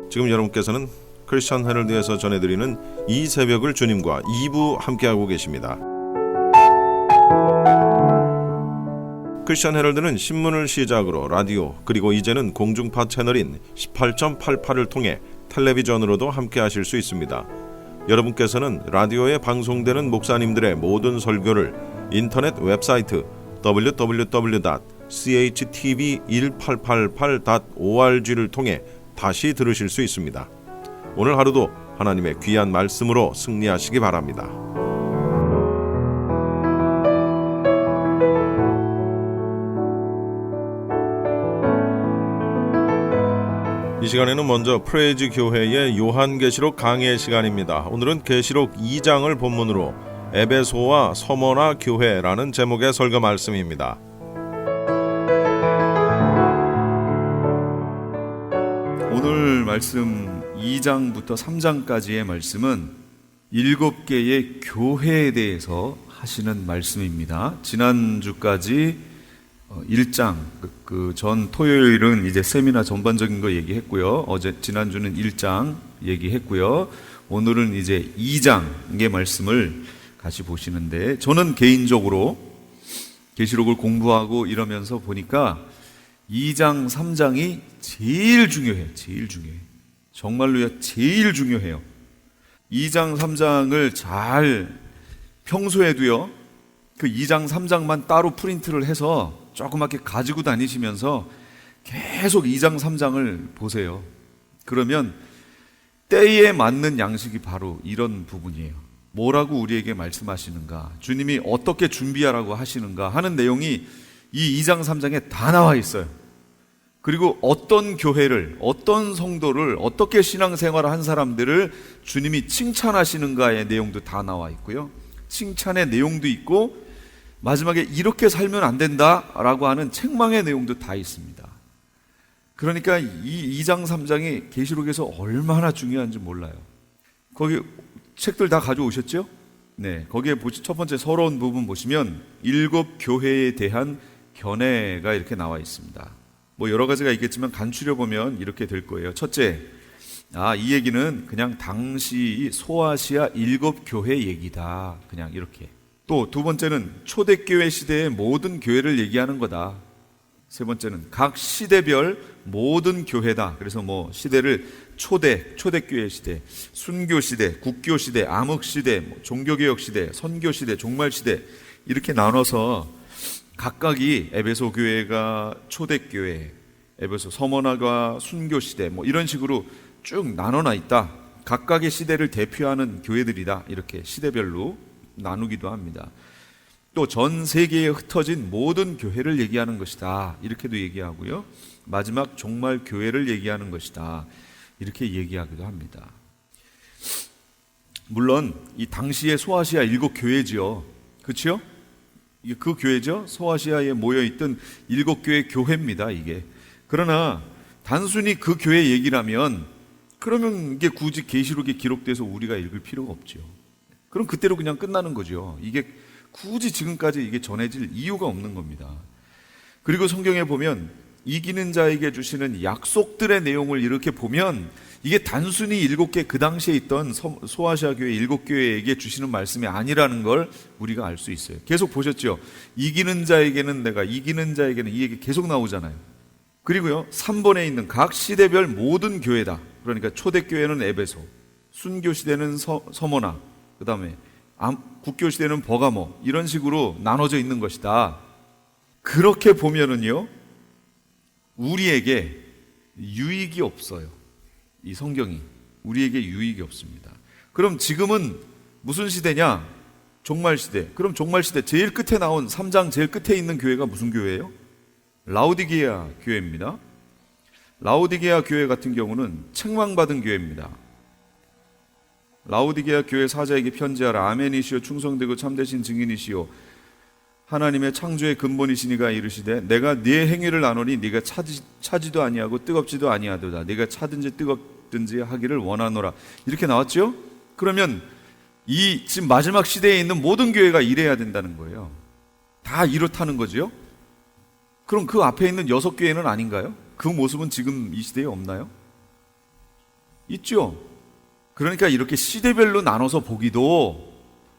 지금 여러분께서는 크리스천 헤럴드에서 전해드리는 이 새벽을 주님과 2부 함께하고 계십니다. 크리스천 헤럴드는 신문을 시작으로 라디오 그리고 이제는 공중파 채널인 18.88을 통해 텔레비전으로도 함께하실 수 있습니다. 여러분께서는 라디오에 방송되는 목사님들의 모든 설교를 인터넷 웹사이트 www.chtv1888.org를 통해 다시 들으실 수 있습니다. 오늘 하루도 하나님의 귀한 말씀으로 승리하시기 바랍니다. 이 시간에는 먼저 프레이즈 교회의 요한계시록 강해 시간입니다. 오늘은 계시록 2장을 본문으로 에베소와 서머나 교회라는 제목의 설교 말씀입니다. 오늘 말씀 2장부터 3장까지의 말씀은 7개의 교회에 대해서 하시는 말씀입니다. 지난주까지 1장, 전 토요일은 이제 세미나 전반적인 거 얘기했고요. 지난주는 1장 얘기했고요. 오늘은 이제 2장의 말씀을 같이 보시는데, 저는 개인적으로 계시록을 공부하고 이러면서 보니까 2장, 3장이 제일 중요해요. 제일 중요해요. 정말로요, 제일 중요해요. 2장, 3장을 잘 평소에도요, 그 2장, 3장만 따로 프린트를 해서 조그맣게 가지고 다니시면서 계속 2장, 3장을 보세요. 그러면 때에 맞는 양식이 바로 이런 부분이에요. 뭐라고 우리에게 말씀하시는가, 주님이 어떻게 준비하라고 하시는가 하는 내용이 이 2장, 3장에 다 나와 있어요. 그리고 어떤 교회를, 어떤 성도를, 어떻게 신앙생활을 한 사람들을 주님이 칭찬하시는가의 내용도 다 나와 있고요. 칭찬의 내용도 있고, 마지막에 이렇게 살면 안 된다라고 하는 책망의 내용도 다 있습니다. 그러니까 이 2장, 3장이 계시록에서 얼마나 중요한지 몰라요. 거기 책들 다 가져오셨죠? 네, 거기에 첫 번째 서러운 부분 보시면 7교회에 대한 견해가 이렇게 나와 있습니다. 뭐 여러 가지가 있겠지만 간추려 보면 이렇게 될 거예요. 첫째, 이 얘기는 그냥 당시 소아시아 7교회 얘기다. 그냥 이렇게. 또 두 번째는 초대교회 시대의 모든 교회를 얘기하는 거다. 세 번째는 각 시대별 모든 교회다. 그래서 뭐 시대를 초대교회 시대, 순교 시대, 국교 시대, 암흑 시대, 종교개혁 시대, 선교 시대, 종말 시대 이렇게 나눠서 각각이 에베소 교회가 초대교회, 에베소 서머나가 순교 시대 뭐 이런 식으로 쭉 나눠나 있다. 각각의 시대를 대표하는 교회들이다. 이렇게 시대별로 나누기도 합니다. 또 전 세계에 흩어진 모든 교회를 얘기하는 것이다. 이렇게도 얘기하고요. 마지막 종말 교회를 얘기하는 것이다. 이렇게 얘기하기도 합니다. 물론 이 당시의 소아시아 7교회지요. 그렇죠? 이게 그 교회죠. 소아시아에 모여있던 7교회 교회입니다. 이게. 그러나 단순히 그 교회 얘기라면 그러면 이게 굳이 계시록에 기록돼서 우리가 읽을 필요가 없죠. 그럼 그때로 그냥 끝나는 거죠. 이게 굳이 지금까지 이게 전해질 이유가 없는 겁니다. 그리고 성경에 보면 이기는 자에게 주시는 약속들의 내용을 이렇게 보면 이게 단순히 7개 그 당시에 있던 소아시아 교회 7교회에게 주시는 말씀이 아니라는 걸 우리가 알 수 있어요. 계속 보셨죠? 이기는 자에게는 내가, 이기는 자에게는 이 얘기 계속 나오잖아요. 그리고요 3번에 있는 각 시대별 모든 교회다. 그러니까 초대교회는 에베소, 순교 시대는 서머나, 그 다음에 국교 시대는 버가모 이런 식으로 나눠져 있는 것이다. 그렇게 보면은요 우리에게 유익이 없어요. 이 성경이 우리에게 유익이 없습니다. 그럼 지금은 무슨 시대냐? 종말 시대. 그럼 종말 시대 제일 끝에 나온 3장 제일 끝에 있는 교회가 무슨 교회예요? 라오디게아 교회입니다. 라오디게아 교회 같은 경우는 책망받은 교회입니다. 라오디게아 교회 사자에게 편지하라. 아멘이시오 충성되고 참되신 증인이시오 하나님의 창조의 근본이시니가 이르시되 내가 네 행위를 아노니 네가 차지도 아니하고 뜨겁지도 아니하도다. 네가 차든지 뜨겁든지 하기를 원하노라. 이렇게 나왔죠? 그러면 이 지금 마지막 시대에 있는 모든 교회가 이래야 된다는 거예요. 다 이렇다는 거죠. 그럼 그 앞에 있는 6교회는 아닌가요? 그 모습은 지금 이 시대에 없나요? 있죠. 그러니까 이렇게 시대별로 나눠서 보기도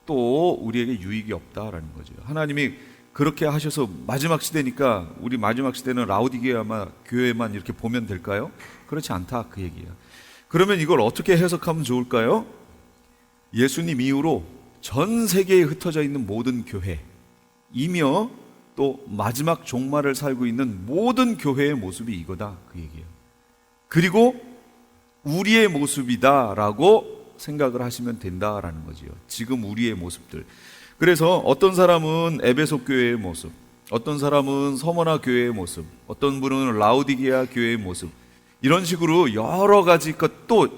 또 우리에게 유익이 없다라는 거죠. 하나님이 그렇게 하셔서 마지막 시대니까 우리 마지막 시대는 라오디게아 교회만 이렇게 보면 될까요? 그렇지 않다 그 얘기예요. 그러면 이걸 어떻게 해석하면 좋을까요? 예수님 이후로 전 세계에 흩어져 있는 모든 교회이며 또 마지막 종말을 살고 있는 모든 교회의 모습이 이거다 그 얘기예요. 그리고 우리의 모습이다라고 생각을 하시면 된다라는 거지요. 지금 우리의 모습들. 그래서 어떤 사람은 에베소 교회의 모습, 어떤 사람은 서머나 교회의 모습, 어떤 분은 라오디게아 교회의 모습, 이런 식으로 여러 가지 또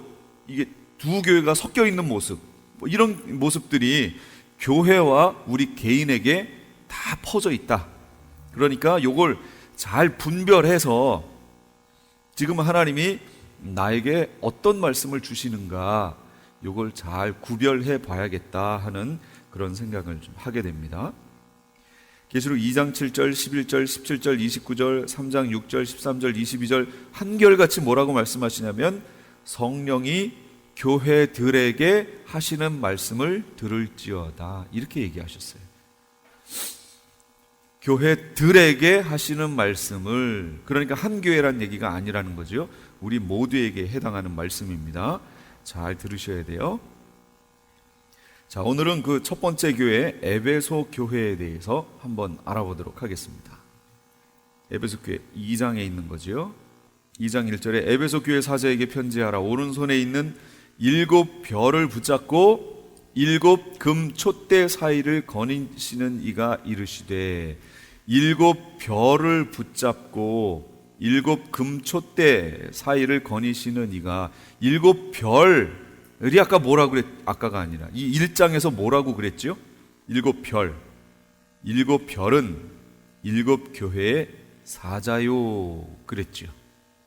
이게 두 교회가 섞여 있는 모습, 이런 모습들이 교회와 우리 개인에게 다 퍼져 있다. 그러니까 요걸 잘 분별해서 지금 하나님이 나에게 어떤 말씀을 주시는가 요걸 잘 구별해 봐야겠다 하는 그런 생각을 좀 하게 됩니다. 계시록 2장 7절, 11절, 17절, 29절, 3장 6절, 13절, 22절 한결같이 뭐라고 말씀하시냐면 성령이 교회들에게 하시는 말씀을 들을지어다 이렇게 얘기하셨어요. 교회들에게 하시는 말씀을, 그러니까 한 교회란 얘기가 아니라는 거죠. 우리 모두에게 해당하는 말씀입니다. 잘 들으셔야 돼요. 자, 오늘은 그 첫 번째 교회 에베소 교회에 대해서 한번 알아보도록 하겠습니다. 에베소 교회 2장에 있는 거죠. 2장 1절에 에베소 교회 사자에게 편지하라. 오른손에 있는 7 별을 붙잡고 7 금 촛대 사이를 거니시는 이가 이르시되, 7 별을 붙잡고 7 금 촛대 사이를 거니시는 이가, 7 별이 아까 뭐라고 아까가 아니라 이 1장에서 뭐라고 그랬죠? 7 별. 7 별은 7 교회의 사자요 그랬죠.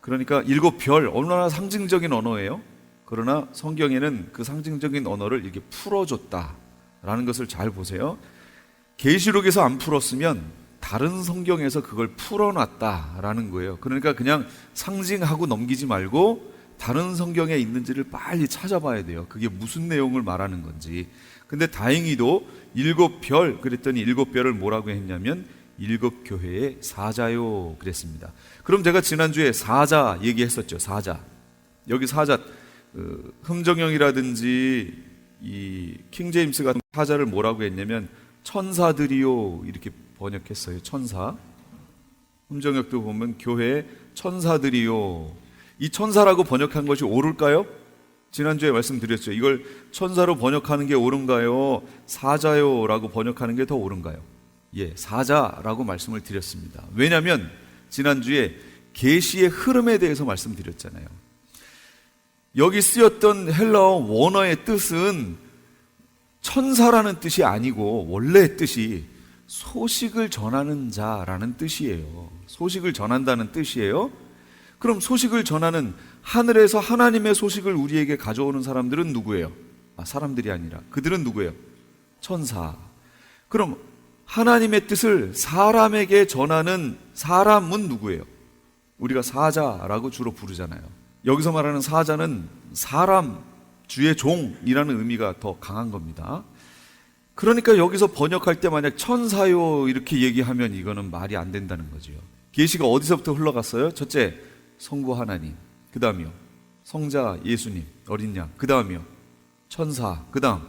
그러니까 7 별, 얼마나 상징적인 언어예요? 그러나 성경에는 그 상징적인 언어를 이렇게 풀어줬다라는 것을 잘 보세요. 계시록에서 안 풀었으면 다른 성경에서 그걸 풀어놨다라는 거예요. 그러니까 그냥 상징하고 넘기지 말고 다른 성경에 있는지를 빨리 찾아봐야 돼요. 그게 무슨 내용을 말하는 건지. 근데 다행히도 7 별 그랬더니 7 별을 뭐라고 했냐면 7 교회의 사자요 그랬습니다. 그럼 제가 지난주에 사자 얘기했었죠. 사자. 여기 사자, 흠정형이라든지 이 킹제임스 같은 사자를 뭐라고 했냐면 천사들이요 이렇게 번역했어요. 천사. 흠정역도 보면 교회의 천사들이요. 이 천사라고 번역한 것이 옳을까요? 지난주에 말씀드렸죠. 이걸 천사로 번역하는 게 옳은가요? 사자요 라고 번역하는 게 더 옳은가요? 예, 사자라고 말씀을 드렸습니다. 왜냐하면 지난주에 계시의 흐름에 대해서 말씀드렸잖아요. 여기 쓰였던 헬라어 원어의 뜻은 천사라는 뜻이 아니고 원래의 뜻이 소식을 전하는 자라는 뜻이에요. 소식을 전한다는 뜻이에요. 그럼 소식을 전하는, 하늘에서 하나님의 소식을 우리에게 가져오는 사람들은 누구예요? 사람들이 아니라 그들은 누구예요? 천사. 그럼 하나님의 뜻을 사람에게 전하는 사람은 누구예요? 우리가 사자라고 주로 부르잖아요. 여기서 말하는 사자는 사람, 주의 종이라는 의미가 더 강한 겁니다. 그러니까 여기서 번역할 때 만약 천사요 이렇게 얘기하면 이거는 말이 안 된다는 거죠. 계시가 어디서부터 흘러갔어요? 첫째, 성부 하나님, 그 다음이요 성자 예수님, 어린 양, 그 다음이요 천사, 그 다음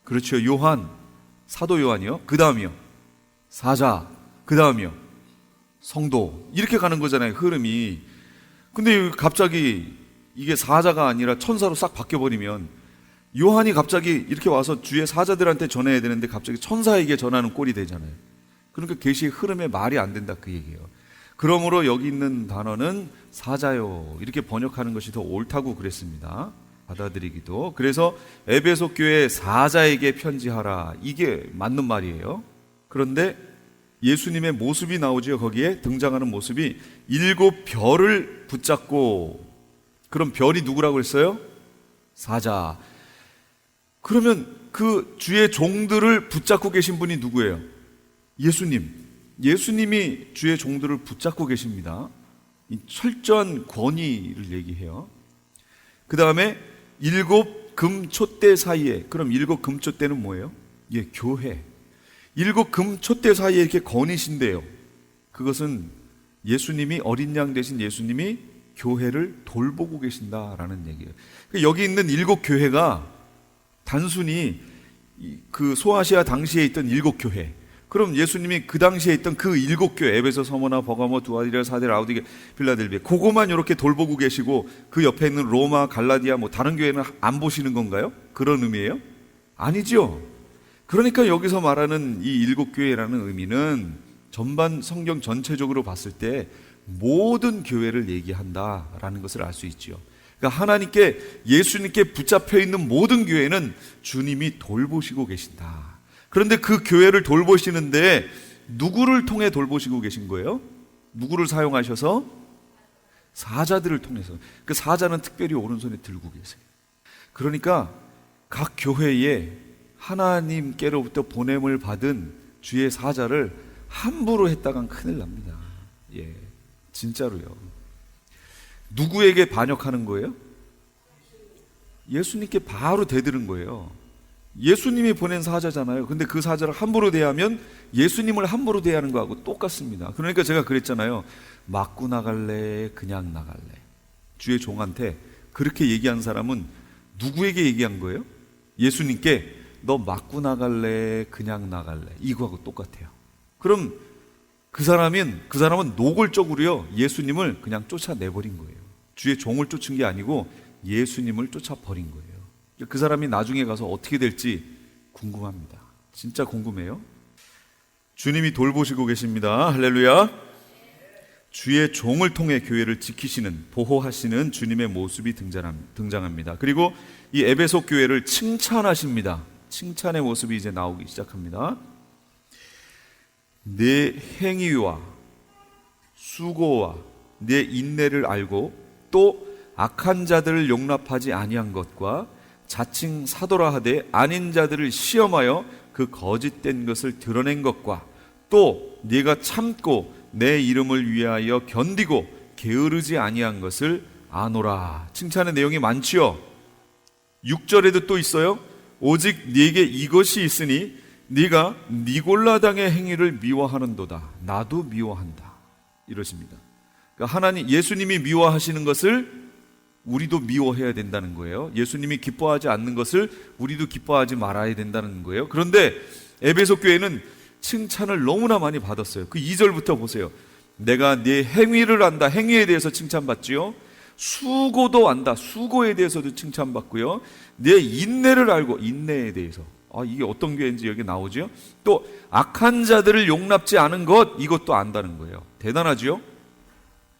그렇죠 요한, 사도 요한이요, 그 다음이요 사자, 그 다음이요 성도, 이렇게 가는 거잖아요 흐름이. 근데 갑자기 이게 사자가 아니라 천사로 싹 바뀌어버리면 요한이 갑자기 이렇게 와서 주의 사자들한테 전해야 되는데 갑자기 천사에게 전하는 꼴이 되잖아요. 그러니까 계시의 흐름에 말이 안 된다 그 얘기예요. 그러므로 여기 있는 단어는 사자요 이렇게 번역하는 것이 더 옳다고 그랬습니다. 받아들이기도. 그래서 에베소 교회 사자에게 편지하라, 이게 맞는 말이에요. 그런데 예수님의 모습이 나오죠. 거기에 등장하는 모습이 7 별을 붙잡고, 그럼 별이 누구라고 했어요? 사자. 그러면 그 주의 종들을 붙잡고 계신 분이 누구예요? 예수님. 예수님이 주의 종들을 붙잡고 계십니다. 이 철저한 권위를 얘기해요. 그 다음에 일곱 금촛대 사이에, 그럼 일곱 금촛대는 뭐예요? 예, 교회. 일곱 금촛대 사이에 이렇게 거니신대요. 그것은 예수님이, 어린 양 되신 예수님이 교회를 돌보고 계신다라는 얘기예요. 여기 있는 일곱 교회가 단순히 그 소아시아 당시에 있던 일곱 교회, 그럼 예수님이 그 당시에 있던 그 일곱 교회, 에베소, 서머나, 버가모, 두아디라, 사데, 라우디게, 빌라델비아, 그거만 이렇게 돌보고 계시고 그 옆에 있는 로마, 갈라디아, 뭐 다른 교회는 안 보시는 건가요? 그런 의미예요? 아니죠. 그러니까 여기서 말하는 이 일곱 교회라는 의미는 전반 성경 전체적으로 봤을 때 모든 교회를 얘기한다라는 것을 알 수 있죠. 그러니까 하나님께, 예수님께 붙잡혀 있는 모든 교회는 주님이 돌보시고 계신다. 그런데 그 교회를 돌보시는데 누구를 통해 돌보시고 계신 거예요? 누구를 사용하셔서? 사자들을 통해서. 그 사자는 특별히 오른손에 들고 계세요. 그러니까 각 교회에 하나님께로부터 보냄을 받은 주의 사자를 함부로 했다간 큰일 납니다. 예, 진짜로요. 누구에게 반역하는 거예요? 예수님께 바로 대들은 거예요. 예수님이 보낸 사자잖아요. 근데 그 사자를 함부로 대하면 예수님을 함부로 대하는 거하고 똑같습니다. 그러니까 제가 그랬잖아요. 맞고 나갈래, 그냥 나갈래. 주의 종한테 그렇게 얘기한 사람은 누구에게 얘기한 거예요? 예수님께 너 맞고 나갈래, 그냥 나갈래. 이거하고 똑같아요. 그럼 그 사람은 노골적으로요, 예수님을 그냥 쫓아내버린 거예요. 주의 종을 쫓은 게 아니고 예수님을 쫓아버린 거예요. 그 사람이 나중에 가서 어떻게 될지 궁금합니다. 진짜 궁금해요. 주님이 돌보시고 계십니다. 할렐루야. 주의 종을 통해 교회를 지키시는, 보호하시는 주님의 모습이 등장합니다. 그리고 이 에베소 교회를 칭찬하십니다. 칭찬의 모습이 이제 나오기 시작합니다. 내 행위와 수고와 내 인내를 알고 또 악한 자들을 용납하지 아니한 것과 자칭 사도라 하되 아닌 자들을 시험하여 그 거짓된 것을 드러낸 것과 또 네가 참고 내 이름을 위하여 견디고 게으르지 아니한 것을 아노라. 칭찬의 내용이 많지요. 6절에도 또 있어요. 오직 네게 이것이 있으니 네가 니골라당의 행위를 미워하는도다. 나도 미워한다. 이러십니다. 그러니까 하나님, 예수님이 미워하시는 것을 우리도 미워해야 된다는 거예요. 예수님이 기뻐하지 않는 것을 우리도 기뻐하지 말아야 된다는 거예요. 그런데 에베소 교회는 칭찬을 너무나 많이 받았어요. 그 2절부터 보세요. 내가 네 행위를 안다. 행위에 대해서 칭찬받지요. 수고도 안다. 수고에 대해서도 칭찬받고요. 내 인내를 알고, 인내에 대해서, 이게 어떤 교회인지 여기 나오죠. 또 악한 자들을 용납지 않은 것, 이것도 안다는 거예요. 대단하죠.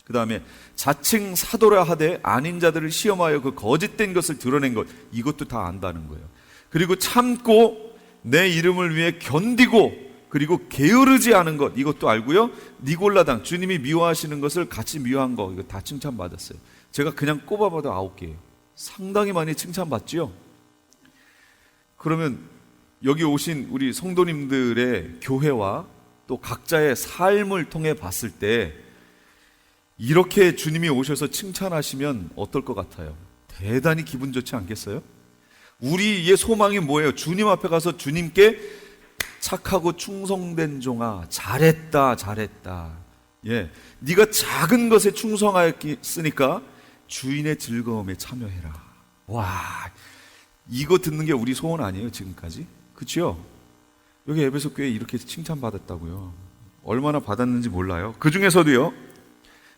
그 다음에 자칭 사도라 하되 아닌 자들을 시험하여 그 거짓된 것을 드러낸 것, 이것도 다 안다는 거예요. 그리고 참고 내 이름을 위해 견디고, 그리고 게으르지 않은 것, 이것도 알고요. 니골라당, 주님이 미워하시는 것을 같이 미워한 거, 이거 다 칭찬받았어요. 제가 그냥 꼽아봐도 9개예요. 상당히 많이 칭찬받지요. 그러면 여기 오신 우리 성도님들의 교회와 또 각자의 삶을 통해 봤을 때 이렇게 주님이 오셔서 칭찬하시면 어떨 것 같아요? 대단히 기분 좋지 않겠어요? 우리의 소망이 뭐예요? 주님 앞에 가서 주님께 착하고 충성된 종아, 잘했다, 잘했다. 예, 네가 작은 것에 충성하였으니까 주인의 즐거움에 참여해라. 와, 이거 듣는 게 우리 소원 아니에요, 지금까지? 그렇죠? 여기 에베소 교회 이렇게 칭찬받았다고요. 얼마나 받았는지 몰라요. 그 중에서도요,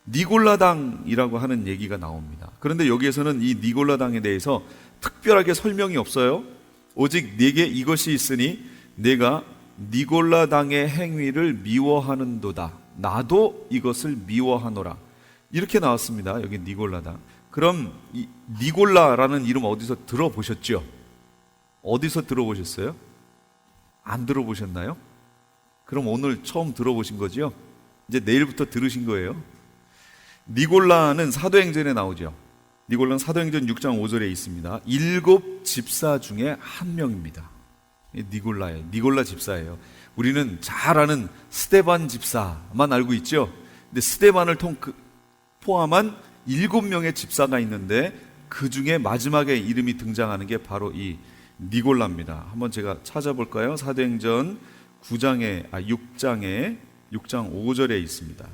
니골라당이라고 하는 얘기가 나옵니다. 그런데 여기에서는 이 니골라당에 대해서 특별하게 설명이 없어요. 오직 네게 이것이 있으니 내가 니골라당의 행위를 미워하는도다. 나도 이것을 미워하노라. 이렇게 나왔습니다. 여기 니골라당. 그럼 이 니골라라는 이름 어디서 들어보셨죠? 어디서 들어보셨어요? 안 들어보셨나요? 그럼 오늘 처음 들어보신 거죠? 이제 내일부터 들으신 거예요. 니골라는 사도행전에 나오죠. 니골라는 사도행전 6장 5절에 있습니다. 7 집사 중에 한 명입니다. 니골라예요. 니골라 집사예요. 우리는 잘 아는 스데반 집사만 알고 있죠. 근데 스데반을 포함한 7명의 집사가 있는데 그 중에 마지막에 이름이 등장하는 게 바로 이 니골라입니다. 한번 제가 찾아볼까요? 사도행전 6장 5절에 있습니다.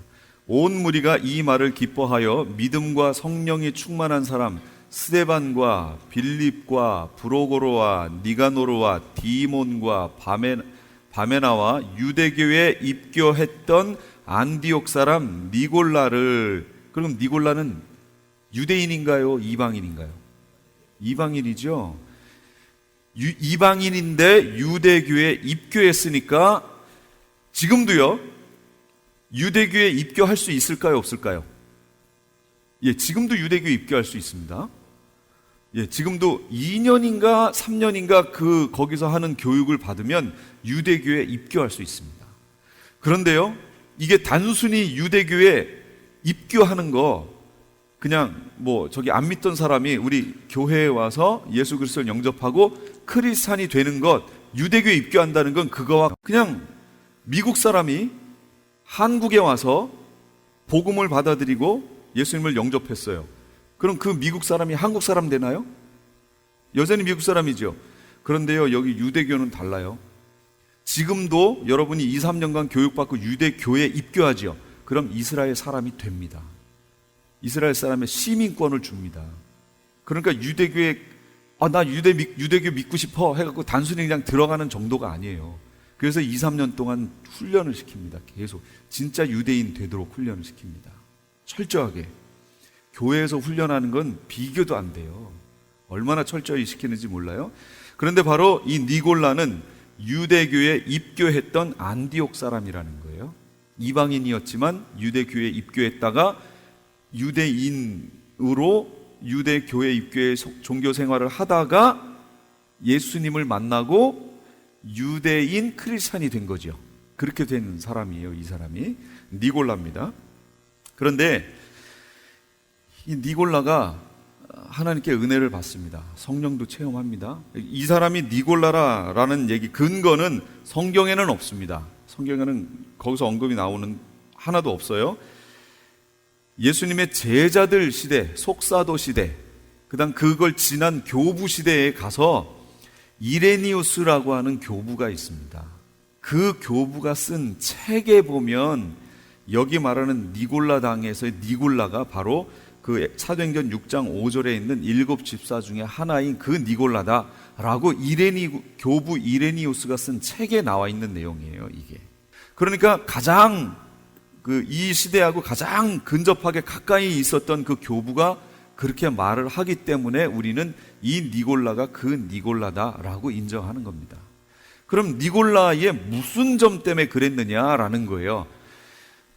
온 무리가 이 말을 기뻐하여 믿음과 성령이 충만한 사람 스데반과 빌립과 브로고로와 니가노르와 디몬과 바메나와 유대교에 입교했던 안디옥 사람 니골라를, 그럼 니골라는 유대인인가요? 이방인인가요? 이방인이죠. 이방인인데 유대교에 입교했으니까 지금도요, 유대교에 입교할 수 있을까요? 없을까요? 예, 지금도 유대교에 입교할 수 있습니다. 예, 지금도 2년인가 3년인가 거기서 하는 교육을 받으면 유대교에 입교할 수 있습니다. 그런데요, 이게 단순히 유대교에 입교하는 거, 그냥 저기 안 믿던 사람이 우리 교회에 와서 예수 그리스도를 영접하고 크리스찬이 되는 것, 유대교에 입교한다는 건 그거와 그냥 미국 사람이 한국에 와서 복음을 받아들이고 예수님을 영접했어요. 그럼 그 미국 사람이 한국 사람 되나요? 여전히 미국 사람이죠. 그런데요, 여기 유대교는 달라요. 지금도 여러분이 2, 3년간 교육받고 유대교에 입교하죠. 그럼 이스라엘 사람이 됩니다. 이스라엘 사람의 시민권을 줍니다. 그러니까 유대교에 나 유대교 믿고 싶어 해갖고 단순히 그냥 들어가는 정도가 아니에요. 그래서 2, 3년 동안 훈련을 시킵니다. 계속 진짜 유대인 되도록 훈련을 시킵니다. 철저하게. 교회에서 훈련하는 건 비교도 안 돼요. 얼마나 철저히 시키는지 몰라요. 그런데 바로 이 니골라는 유대교에 입교했던 안디옥 사람이라는 거예요. 이방인이었지만 유대교에 입교했다가 유대인으로 유대교에 입교해 종교 생활을 하다가 예수님을 만나고 유대인 크리스찬이 된 거죠. 그렇게 된 사람이에요. 이 사람이 니골라입니다. 그런데 이 니골라가 하나님께 은혜를 받습니다. 성령도 체험합니다. 이 사람이 니골라라는 얘기 근거는 성경에는 없습니다. 성경에는 거기서 언급이 나오는 하나도 없어요. 예수님의 제자들 시대, 속사도 시대, 그다음 그걸 지난 교부 시대에 가서 이레니우스라고 하는 교부가 있습니다. 그 교부가 쓴 책에 보면 여기 말하는 니골라 당에서의 니골라가 바로 그 사도행전 6장 5절에 있는 7 집사 중에 하나인 그 니골라다라고 교부 이레니우스가 쓴 책에 나와 있는 내용이에요. 이게 그러니까 가장 이 시대하고 가장 근접하게 가까이 있었던 그 교부가 그렇게 말을 하기 때문에 우리는 이 니골라가 그 니골라다라고 인정하는 겁니다. 그럼 니골라의 무슨 점 때문에 그랬느냐라는 거예요.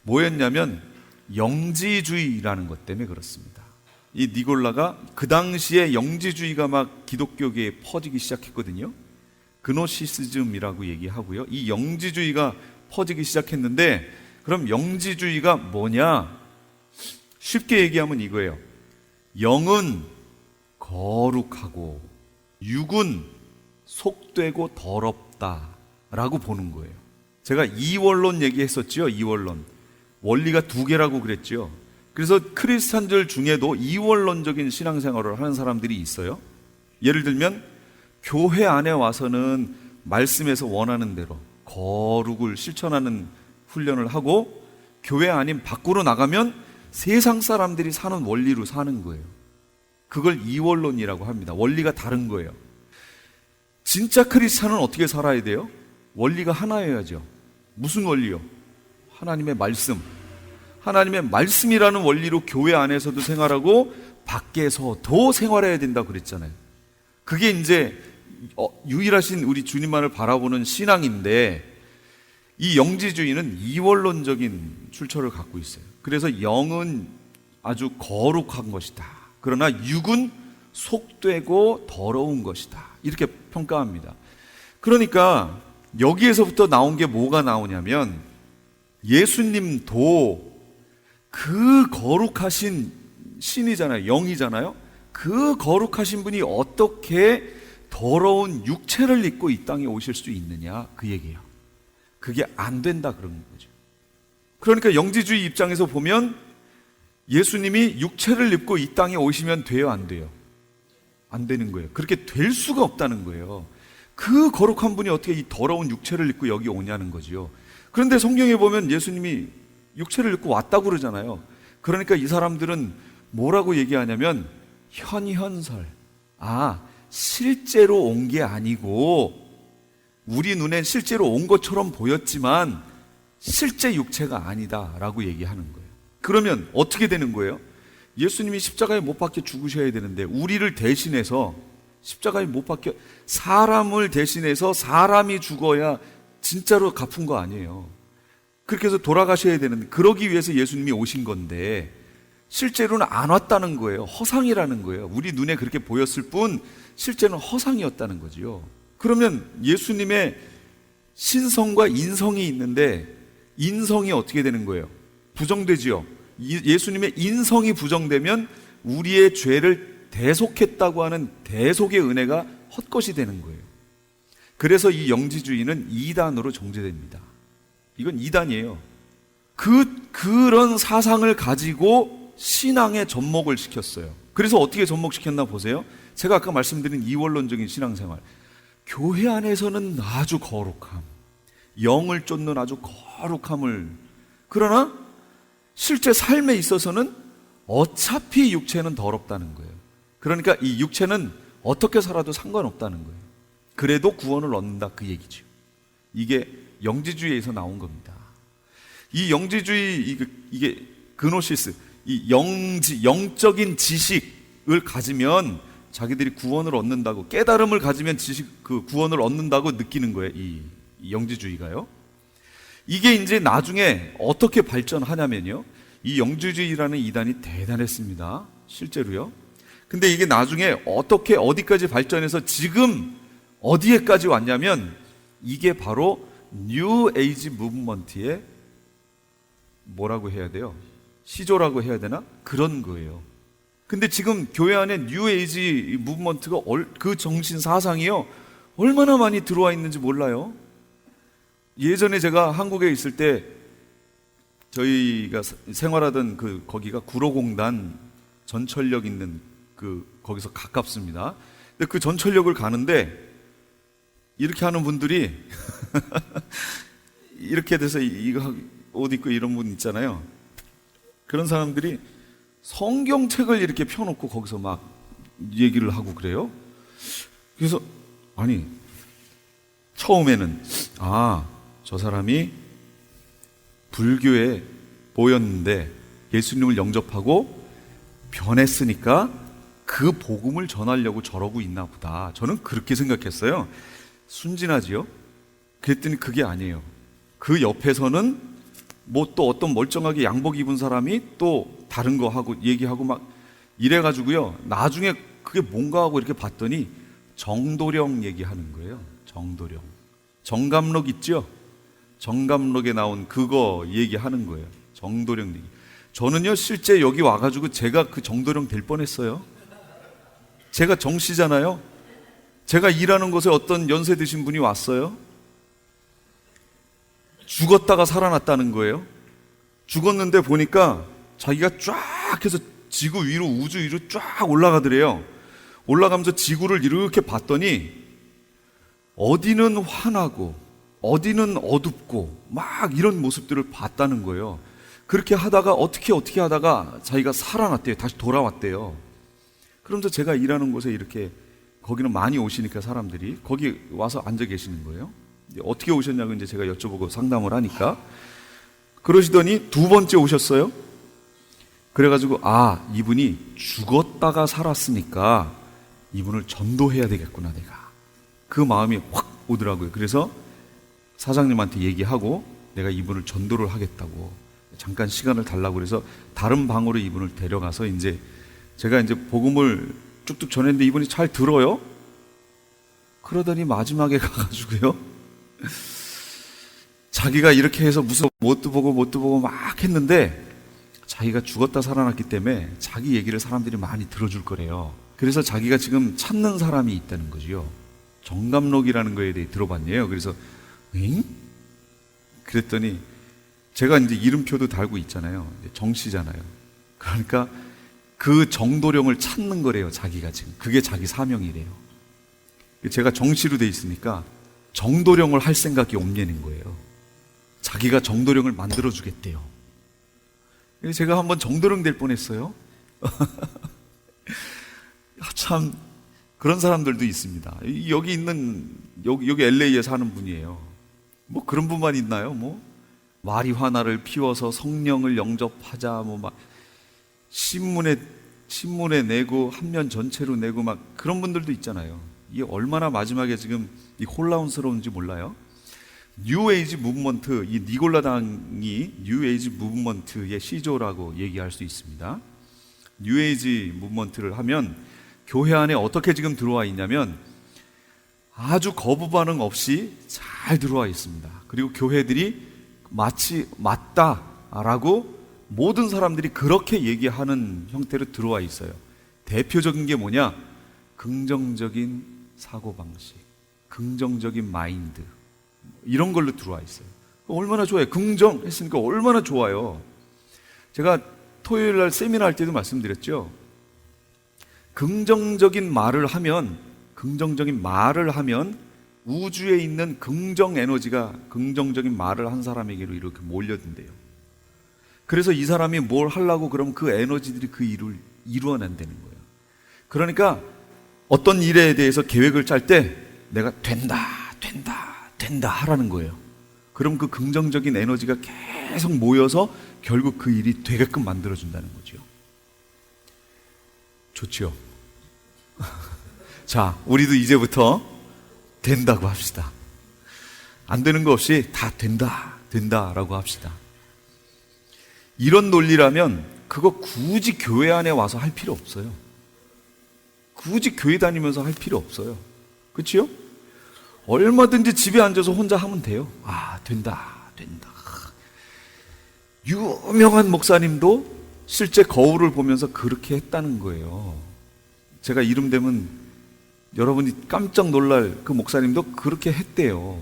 뭐였냐면 영지주의라는 것 때문에 그렇습니다. 이 니골라가 그 당시에 영지주의가 막 기독교계에 퍼지기 시작했거든요. 그노시시즘이라고 얘기하고요. 이 영지주의가 퍼지기 시작했는데 그럼 영지주의가 뭐냐? 쉽게 얘기하면 이거예요. 영은 거룩하고 육은 속되고 더럽다라고 보는 거예요. 제가 이원론 얘기했었죠. 이원론. 원리가 두 개라고 그랬죠. 그래서 크리스찬들 중에도 이원론적인 신앙생활을 하는 사람들이 있어요. 예를 들면 교회 안에 와서는 말씀에서 원하는 대로 거룩을 실천하는 훈련을 하고 교회 아닌 밖으로 나가면 세상 사람들이 사는 원리로 사는 거예요. 그걸 이원론이라고 합니다. 원리가 다른 거예요. 진짜 크리스찬은 어떻게 살아야 돼요? 원리가 하나여야죠. 무슨 원리요? 하나님의 말씀. 하나님의 말씀이라는 원리로 교회 안에서도 생활하고 밖에서도 생활해야 된다고 그랬잖아요. 그게 이제 유일하신 우리 주님만을 바라보는 신앙인데 이 영지주의는 이원론적인 출처를 갖고 있어요. 그래서 영은 아주 거룩한 것이다. 그러나 육은 속되고 더러운 것이다. 이렇게 평가합니다. 그러니까 여기에서부터 나온 게 뭐가 나오냐면 예수님도 그 거룩하신 신이잖아요. 영이잖아요. 그 거룩하신 분이 어떻게 더러운 육체를 입고 이 땅에 오실 수 있느냐 그 얘기예요. 그게 안 된다 그런 거죠. 그러니까 영지주의 입장에서 보면 예수님이 육체를 입고 이 땅에 오시면 돼요, 안 돼요? 안 되는 거예요. 그렇게 될 수가 없다는 거예요. 그 거룩한 분이 어떻게 이 더러운 육체를 입고 여기 오냐는 거지요. 그런데 성경에 보면 예수님이 육체를 입고 왔다고 그러잖아요. 그러니까 이 사람들은 뭐라고 얘기하냐면 현현설. 실제로 온 게 아니고 우리 눈엔 실제로 온 것처럼 보였지만 실제 육체가 아니다 라고 얘기하는 거예요. 그러면 어떻게 되는 거예요? 예수님이 십자가에 못 박혀 죽으셔야 되는데 우리를 대신해서 십자가에 못 박혀 사람을 대신해서 사람이 죽어야 진짜로 갚은 거 아니에요. 그렇게 해서 돌아가셔야 되는데 그러기 위해서 예수님이 오신 건데 실제로는 안 왔다는 거예요. 허상이라는 거예요. 우리 눈에 그렇게 보였을 뿐 실제는 허상이었다는 거지요. 그러면 예수님의 신성과 인성이 있는데 인성이 어떻게 되는 거예요? 부정되지요. 예수님의 인성이 부정되면 우리의 죄를 대속했다고 하는 대속의 은혜가 헛것이 되는 거예요. 그래서 이 영지주의는 이단으로 정죄됩니다. 이건 이단이에요. 그런 사상을 가지고 신앙에 접목을 시켰어요. 그래서 어떻게 접목시켰나 보세요. 제가 아까 말씀드린 이원론적인 신앙생활. 교회 안에서는 아주 거룩함, 영을 쫓는 아주 거룩함을, 그러나 실제 삶에 있어서는 어차피 육체는 더럽다는 거예요. 그러니까 이 육체는 어떻게 살아도 상관없다는 거예요. 그래도 구원을 얻는다, 그 얘기죠. 이게 영지주의에서 나온 겁니다. 이 영지주의, 이게 그노시스, 이 영적인 지식을 가지면 자기들이 구원을 얻는다고, 깨달음을 가지면 구원을 얻는다고 느끼는 거예요. 이 영지주의가요. 이게 이제 나중에 어떻게 발전하냐면요, 이 영지주의라는 이단이 대단했습니다. 실제로요. 근데 이게 나중에 어디까지 발전해서 지금 어디에까지 왔냐면, 이게 바로 뉴 에이지 무브먼트의 뭐라고 해야 돼요? 시조라고 해야 되나? 그런 거예요. 근데 지금 교회 안에 뉴 에이지 무브먼트가 그 정신 사상이요, 얼마나 많이 들어와 있는지 몰라요. 예전에 제가 한국에 있을 때 저희가 생활하던 거기가 구로공단 전철역 있는 거기서 가깝습니다. 근데 그 전철역을 가는데 이렇게 하는 분들이 이렇게 돼서 이거 옷 입고 이런 분 있잖아요. 그런 사람들이 성경책을 이렇게 펴놓고 거기서 막 얘기를 하고 그래요. 그래서 아니, 처음에는 저 사람이 불교에 보였는데 예수님을 영접하고 변했으니까 그 복음을 전하려고 저러고 있나 보다, 저는 그렇게 생각했어요. 순진하지요? 그랬더니 그게 아니에요. 그 옆에서는 뭐 또 어떤 멀쩡하게 양복 입은 사람이 또 다른 거 하고 얘기하고 막 이래가지고요, 나중에 그게 뭔가 하고 이렇게 봤더니 정도령 얘기하는 거예요. 정도령. 정감록 있죠? 정감록에 나온 그거 얘기하는 거예요. 정도령 얘기. 저는요, 실제 여기 와가지고 제가 그 정도령 될 뻔했어요. 제가 정씨잖아요. 제가 일하는 곳에 어떤 연세 드신 분이 왔어요. 죽었다가 살아났다는 거예요. 죽었는데 보니까 자기가 쫙 해서 지구 위로, 우주 위로 쫙 올라가더래요. 올라가면서 지구를 이렇게 봤더니 어디는 환하고 어디는 어둡고 막 이런 모습들을 봤다는 거예요. 그렇게 하다가 어떻게 하다가 자기가 살아났대요. 다시 돌아왔대요. 그러면서 제가 일하는 곳에 이렇게, 거기는 많이 오시니까 사람들이 거기 와서 앉아 계시는 거예요. 어떻게 오셨냐고 이제 제가 여쭤보고 상담을 하니까 그러시더니 두 번째 오셨어요. 그래가지고 이분이 죽었다가 살았으니까 이분을 전도해야 되겠구나, 내가. 그 마음이 확 오더라고요. 그래서 사장님한테 얘기하고 내가 이분을 전도를 하겠다고 잠깐 시간을 달라고 그래서 다른 방으로 이분을 데려가서 이제 제가 이제 복음을 쭉쭉 전했는데 이분이 잘 들어요. 그러더니 마지막에 가가지고요, 자기가 이렇게 해서 무슨 뭣도 보고 막 했는데 자기가 죽었다 살아났기 때문에 자기 얘기를 사람들이 많이 들어줄 거래요. 그래서 자기가 지금 찾는 사람이 있다는 거지요. 정감록이라는 거에 대해 들어봤네요. 그래서 응? 그랬더니 제가 이제 이름표도 달고 있잖아요. 정씨잖아요. 그러니까 그 정도령을 찾는 거래요. 자기가 지금 그게 자기 사명이래요. 제가 정시로 돼 있으니까 정도령을 할 생각이 없냐는 거예요. 자기가 정도령을 만들어 주겠대요. 제가 한번 정도령 될 뻔했어요. 참 그런 사람들도 있습니다. 여기 있는 여기 LA에 사는 분이에요. 뭐 그런 분만 있나요? 뭐 마리화나를 피워서 성령을 영접하자, 뭐 막 신문에 내고 한 면 전체로 내고 막 그런 분들도 있잖아요. 이게 얼마나 마지막에 지금 이 혼란스러운지 몰라요. 뉴에이지 무브먼트, 이 니골라당이 뉴에이지 무브먼트의 시조라고 얘기할 수 있습니다. 뉴에이지 무브먼트를 하면 교회 안에 어떻게 지금 들어와 있냐면 아주 거부 반응 없이 잘 들어와 있습니다. 그리고 교회들이 마치 맞다라고 모든 사람들이 그렇게 얘기하는 형태로 들어와 있어요. 대표적인 게 뭐냐? 긍정적인 사고방식, 긍정적인 마인드, 이런 걸로 들어와 있어요. 얼마나 좋아요. 긍정 했으니까 얼마나 좋아요. 제가 토요일 날 세미나 할 때도 말씀드렸죠. 긍정적인 말을 하면 우주에 있는 긍정 에너지가 긍정적인 말을 한 사람에게로 이렇게 몰려든대요. 그래서 이 사람이 뭘 하려고 그러면 그 에너지들이 그 일을 이루어낸다는 거예요. 그러니까 어떤 일에 대해서 계획을 짤 때 내가 된다 하라는 거예요. 그럼 그 긍정적인 에너지가 계속 모여서 결국 그 일이 되게끔 만들어준다는 거죠. 좋죠? 자, 우리도 이제부터 된다고 합시다. 안 되는 거 없이 다 된다라고 합시다. 이런 논리라면 그거 굳이 교회 안에 와서 할 필요 없어요. 굳이 교회 다니면서 할 필요 없어요. 그렇죠? 얼마든지 집에 앉아서 혼자 하면 돼요. 아, 된다. 유명한 목사님도 실제 거울을 보면서 그렇게 했다는 거예요. 제가 이름 대면 여러분이 깜짝 놀랄 그 목사님도 그렇게 했대요.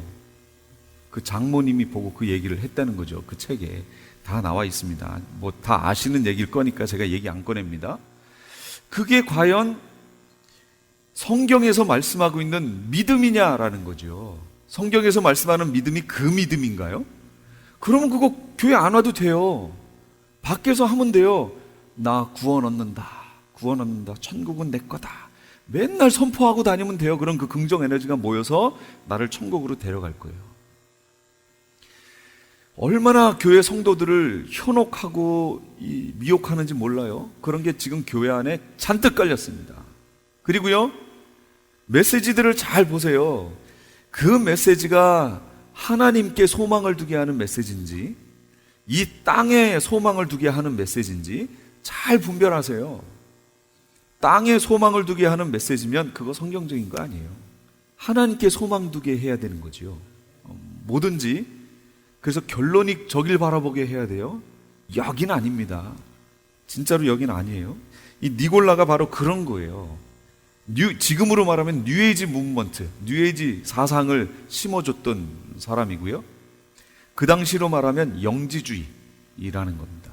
그 장모님이 보고 그 얘기를 했다는 거죠. 그 책에 다 나와 있습니다. 뭐 다 아시는 얘기일 거니까 제가 얘기 안 꺼냅니다. 그게 과연 성경에서 말씀하고 있는 믿음이냐라는 거죠. 성경에서 말씀하는 믿음이 그 믿음인가요? 그러면 그거 교회 안 와도 돼요. 밖에서 하면 돼요. 나 구원 얻는다. 천국은 내 거다. 맨날 선포하고 다니면 돼요. 그럼 그 긍정 에너지가 모여서 나를 천국으로 데려갈 거예요. 얼마나 교회 성도들을 현혹하고 미혹하는지 몰라요. 그런 게 지금 교회 안에 잔뜩 깔렸습니다. 그리고요, 메시지들을 잘 보세요. 그 메시지가 하나님께 소망을 두게 하는 메시지인지 이 땅에 소망을 두게 하는 메시지인지 잘 분별하세요. 땅에 소망을 두게 하는 메시지면 그거 성경적인 거 아니에요. 하나님께 소망 두게 해야 되는 거죠. 뭐든지. 그래서 결론이 저길 바라보게 해야 돼요. 여긴 아닙니다. 진짜로 여긴 아니에요. 이 니골라가 바로 그런 거예요. 지금으로 말하면 뉴에이지 무브먼트, 뉴에이지 사상을 심어줬던 사람이고요. 그 당시로 말하면 영지주의라는 겁니다.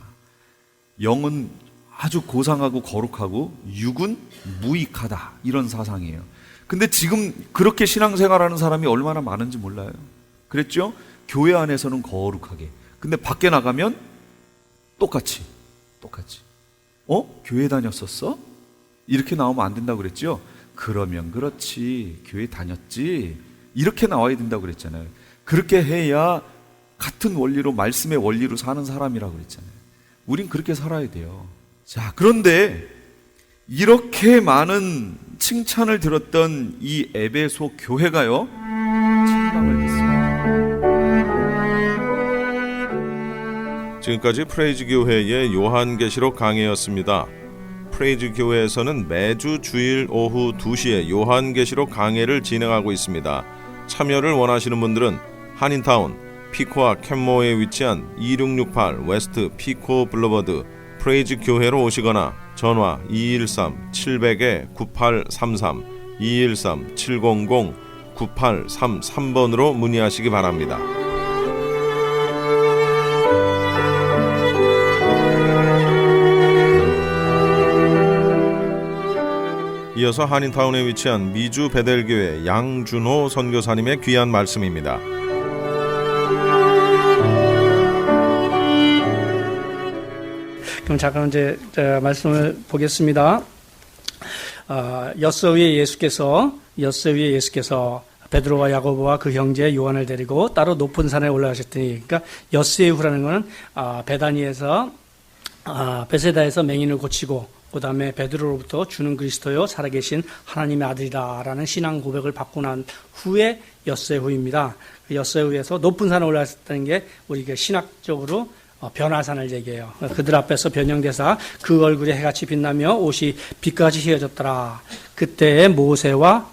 영은 아주 고상하고 거룩하고 육은 무익하다, 이런 사상이에요. 근데 지금 그렇게 신앙생활하는 사람이 얼마나 많은지 몰라요. 그랬죠? 교회 안에서는 거룩하게, 근데 밖에 나가면 똑같이 교회 다녔었어? 이렇게 나오면 안 된다고 그랬죠? 그러면 그렇지, 교회 다녔지, 이렇게 나와야 된다고 그랬잖아요. 그렇게 해야 같은 원리로, 말씀의 원리로 사는 사람이라고 그랬잖아요. 우린 그렇게 살아야 돼요. 자, 그런데 이렇게 많은 칭찬을 들었던 이 에베소 교회가요, 책망을 했습니다. 지금까지 프레이즈 교회의 요한계시록 강해였습니다. 프레이즈 교회에서는 매주 주일 오후 2시에 요한계시록 강해를 진행하고 있습니다. 참여를 원하시는 분들은 한인타운 피코와 캔모에 위치한 2668 웨스트 피코 블루버드 프레이즈 교회로 오시거나 전화 213-700-9833 213-700-9833번으로 문의하시기 바랍니다. 이어서 한인타운에 위치한 미주 베델교회 양준호 선교사님의 귀한 말씀입니다. 그럼 잠깐 이제 말씀을 보겠습니다. 엿새 위에 예수께서 베드로와 야고보와 그 형제 요한을 데리고 따로 높은 산에 올라가셨더니, 그러니까 엿새 후라는 것은 베다니에서 베세다에서 맹인을 고치고 그 다음에 베드로로부터 주는 그리스도요 살아계신 하나님의 아들이다라는 신앙 고백을 받고 난 후에 엿새 후입니다. 엿새 후에서 높은 산에 올라갔다는 게 우리 신학적으로 변화산을 얘기해요. 그들 앞에서 변형되사 그 얼굴에 해같이 빛나며 옷이 빛같이 휘어졌더라. 그때의 모세와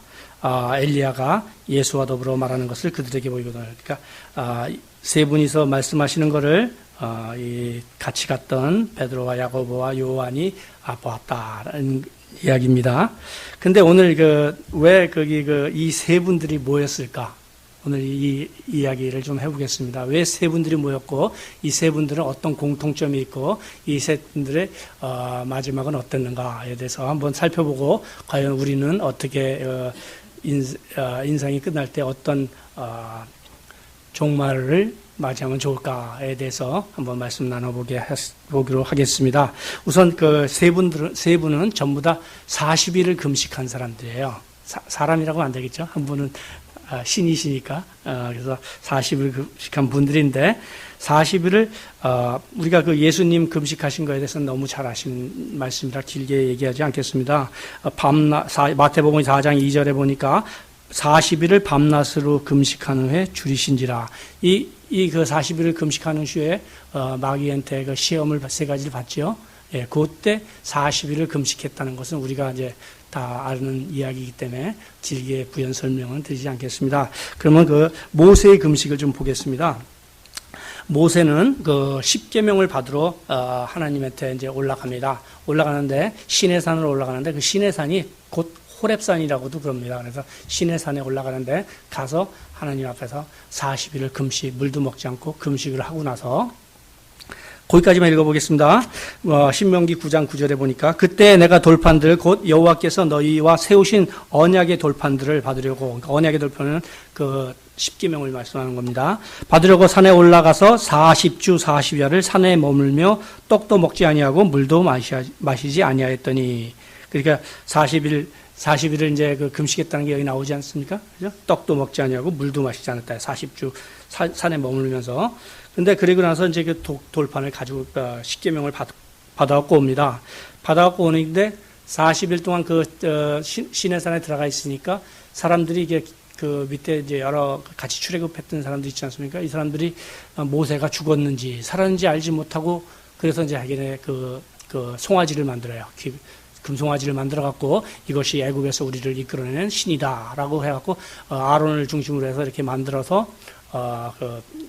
엘리야가 예수와 더불어 말하는 것을 그들에게 보이거든요. 그러니까 세 분이서 말씀하시는 것을 같이 갔던 베드로와 야고보와 요한이 보았다라는 이야기입니다. 근데 오늘 왜 거기 이 세 분들이 모였을까? 오늘 이 이야기를 좀 해보겠습니다. 왜 세 분들이 모였고, 이 세 분들은 어떤 공통점이 있고, 이 세 분들의 마지막은 어땠는가에 대해서 한번 살펴보고, 과연 우리는 어떻게 인생이 끝날 때 어떤 종말을 맞이하면 좋을까에 대해서 한번 말씀 나눠보기로 하겠습니다. 우선 세 분은 전부 다 40일을 금식한 사람들이에요. 사람이라고 하면 안 되겠죠? 한 분은 신이시니까. 그래서 40일 금식한 분들인데, 40일을, 우리가 예수님 금식하신 거에 대해서는 너무 잘 아시는 말씀이라 길게 얘기하지 않겠습니다. 마태복음 4장 2절에 보니까 40일을 밤낮으로 금식한 후에 줄이신지라. 그 40일을 금식하는 후에, 마귀한테 시험을 세 가지를 받죠. 예, 그때 40일을 금식했다는 것은 우리가 이제 다 아는 이야기이기 때문에 길게 부연 설명은 드리지 않겠습니다. 그러면 모세의 금식을 좀 보겠습니다. 모세는 10계명을 받으러 하나님한테 이제 올라가는데 시내산으로 올라가는데 그 시내산이 곧 호렙산이라고도 그럽니다. 그래서 시내산에 올라가는데 가서 하나님 앞에서 40일을 금식, 물도 먹지 않고 금식을 하고 나서 거기까지만 읽어보겠습니다. 신명기 9장 9절에 보니까 그때 내가 돌판들 곧 여호와께서 너희와 세우신 언약의 돌판들을 받으려고, 그러니까 언약의 돌판은 10계명을 말씀하는 겁니다. 받으려고 산에 올라가서 40주 40야를 산에 머물며 떡도 먹지 아니하고 물도 마시지 아니하였더니, 그러니까 40일을 이제 금식했다는 게 여기 나오지 않습니까? 그죠? 떡도 먹지 아니하고 물도 마시지 않았다. 40주 산에 머물면서. 근데 그리고 나서 이제 돌판을 가지고 10계명을 받아갖고 옵니다. 받아갖고 오는데 40일 동안 시내산에 들어가 있으니까 사람들이 이게 밑에 이제 여러 같이 출애굽했던 사람들 있지 않습니까? 이 사람들이 모세가 죽었는지 살았는지 알지 못하고, 그래서 이제 자기네 송아지를 만들어요. 금송아지를 만들어갖고 이것이 애굽에서 우리를 이끌어내는 신이다라고 해갖고 아론을 중심으로 해서 이렇게 만들어서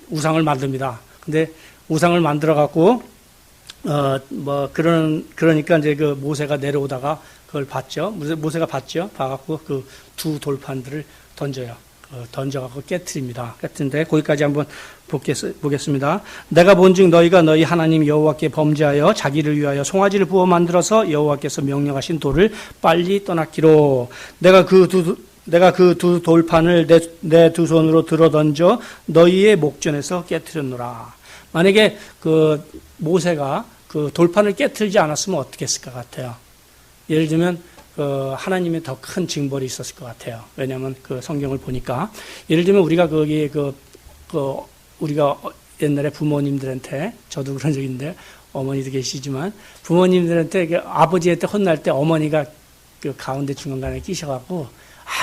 우상을 만듭니다. 근데 우상을 만들어갖고 그러니까 이제 모세가 내려오다가 그걸 봤죠. 모세가 봤죠. 봐갖고 두 돌판들을 던져갖고 깨트립니다. 깨트는데 거기까지 한번 보겠습니다. 내가 본즉 너희가 너희 하나님 여호와께 범죄하여 자기를 위하여 송아지를 부어 만들어서 여호와께서 명령하신 돌을 빨리 떠났기로. 내가 그 두 돌판을 내 두 손으로 들어 던져 너희의 목전에서 깨트렸노라. 만약에 모세가 돌판을 깨트리지 않았으면 어떻게 했을 것 같아요? 예를 들면 하나님의 더 큰 징벌이 있었을 것 같아요. 왜냐하면 성경을 보니까, 예를 들면 우리가 우리가 옛날에 부모님들한테, 저도 그런 적이 있는데 어머니도 계시지만 부모님들한테 아버지한테 혼날 때 어머니가 가운데 중간간에 끼셔갖고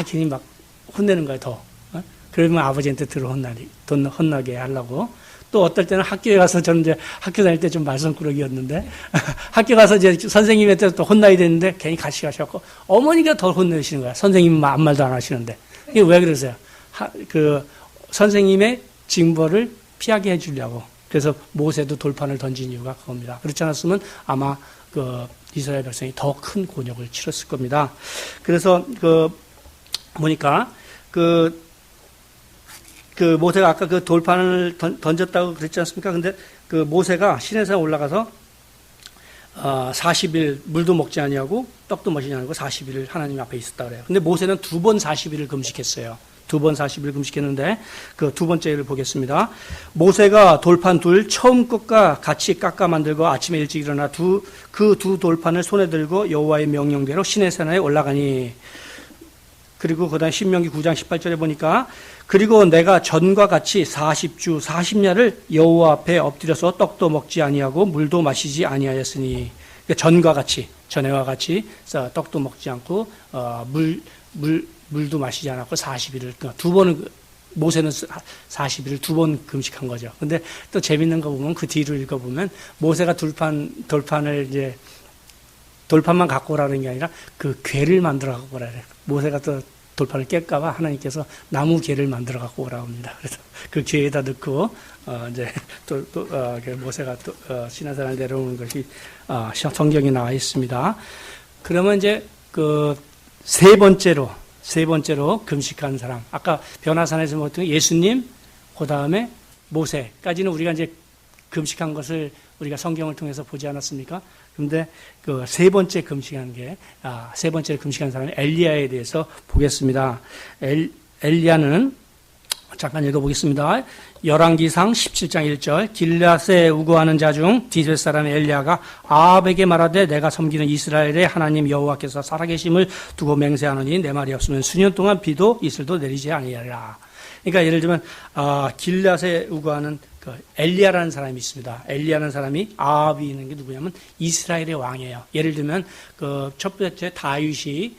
괜히 막 혼내는 거예요. 더. 그러면 아버지한테 혼나게 하려고. 또 어떨 때는 학교에 가서, 저는 이제 학교 다닐 때 좀 말썽꾸러기였는데 학교 가서 이제 선생님한테 또 혼나야 되는데 괜히 같이 가셔갖고 어머니가 더 혼내시는 거야. 선생님은 아무 말도 안 하시는데. 이게 왜 그러세요? 선생님의 징벌을 피하게 해주려고. 그래서 모세도 돌판을 던진 이유가 그겁니다. 그렇지 않았으면 아마 이스라엘 백성이 더 큰 곤욕을 치렀을 겁니다. 그래서 보니까 모세가 아까 돌판을 던졌다고 그랬지 않습니까? 근데 모세가 시내산에 올라가서 40일 물도 먹지 아니하고 떡도 먹지 아니하고 40일 하나님 앞에 있었다 그래요. 근데 모세는 2번 40일을 금식했어요. 2번 40일 금식했는데 그 두 번째를 보겠습니다. 모세가 돌판 둘 처음 것과 같이 깎아 만들고 아침에 일찍 일어나 그 두 돌판을 손에 들고 여호와의 명령대로 시내 산에 올라가니. 그리고 그다음 신명기 9장 18절에 보니까 그리고 내가 전과 같이 40주 40야를 여호와 앞에 엎드려서 떡도 먹지 아니하고 물도 마시지 아니하였으니. 그러니까 전과 같이 전에와 같이 떡도 먹지 않고 물도 마시지 않았고 40일을 그러니까 두 번은 모세는 40일을 2번 금식한 거죠. 근데 또 재밌는 거 보면 그 뒤를 읽어 보면 모세가 돌판을 이제 돌판만 갖고 오라는 게 아니라 그 궤를 만들어 갖고 오라 그래요. 모세가 또 돌판을 깰까봐 하나님께서 나무 궤를 만들어 갖고 오라고 합니다. 그래서 그 궤에다 넣고 이제 모세가 시내산을 내려오는 것이 성경에 나와 있습니다. 그러면 이제 그 세 번째로 금식한 사람, 아까 변화산에서 먹었던 예수님, 그 다음에 모세까지는 우리가 이제 금식한 것을 우리가 성경을 통해서 보지 않았습니까? 그런데 그 세 번째로 금식한 사람이 엘리야에 대해서 보겠습니다. 엘리야는 잠깐 읽어보겠습니다. 열왕기상 17장 1절 길앗에 우거하는 자 중 디벳 사람 엘리야가 아합에게 말하되 내가 섬기는 이스라엘의 하나님 여호와께서 살아계심을 두고 맹세하노니 내 말이 없으면 수년 동안 비도 이슬도 내리지 아니하리라. 그러니까 예를 들면 길앗에 우거하는 그 엘리야라는 사람이 있습니다. 엘리야라는 사람이 아합이 있는 게 누구냐면 이스라엘의 왕이에요. 예를 들면 그 첫 번째 다윗이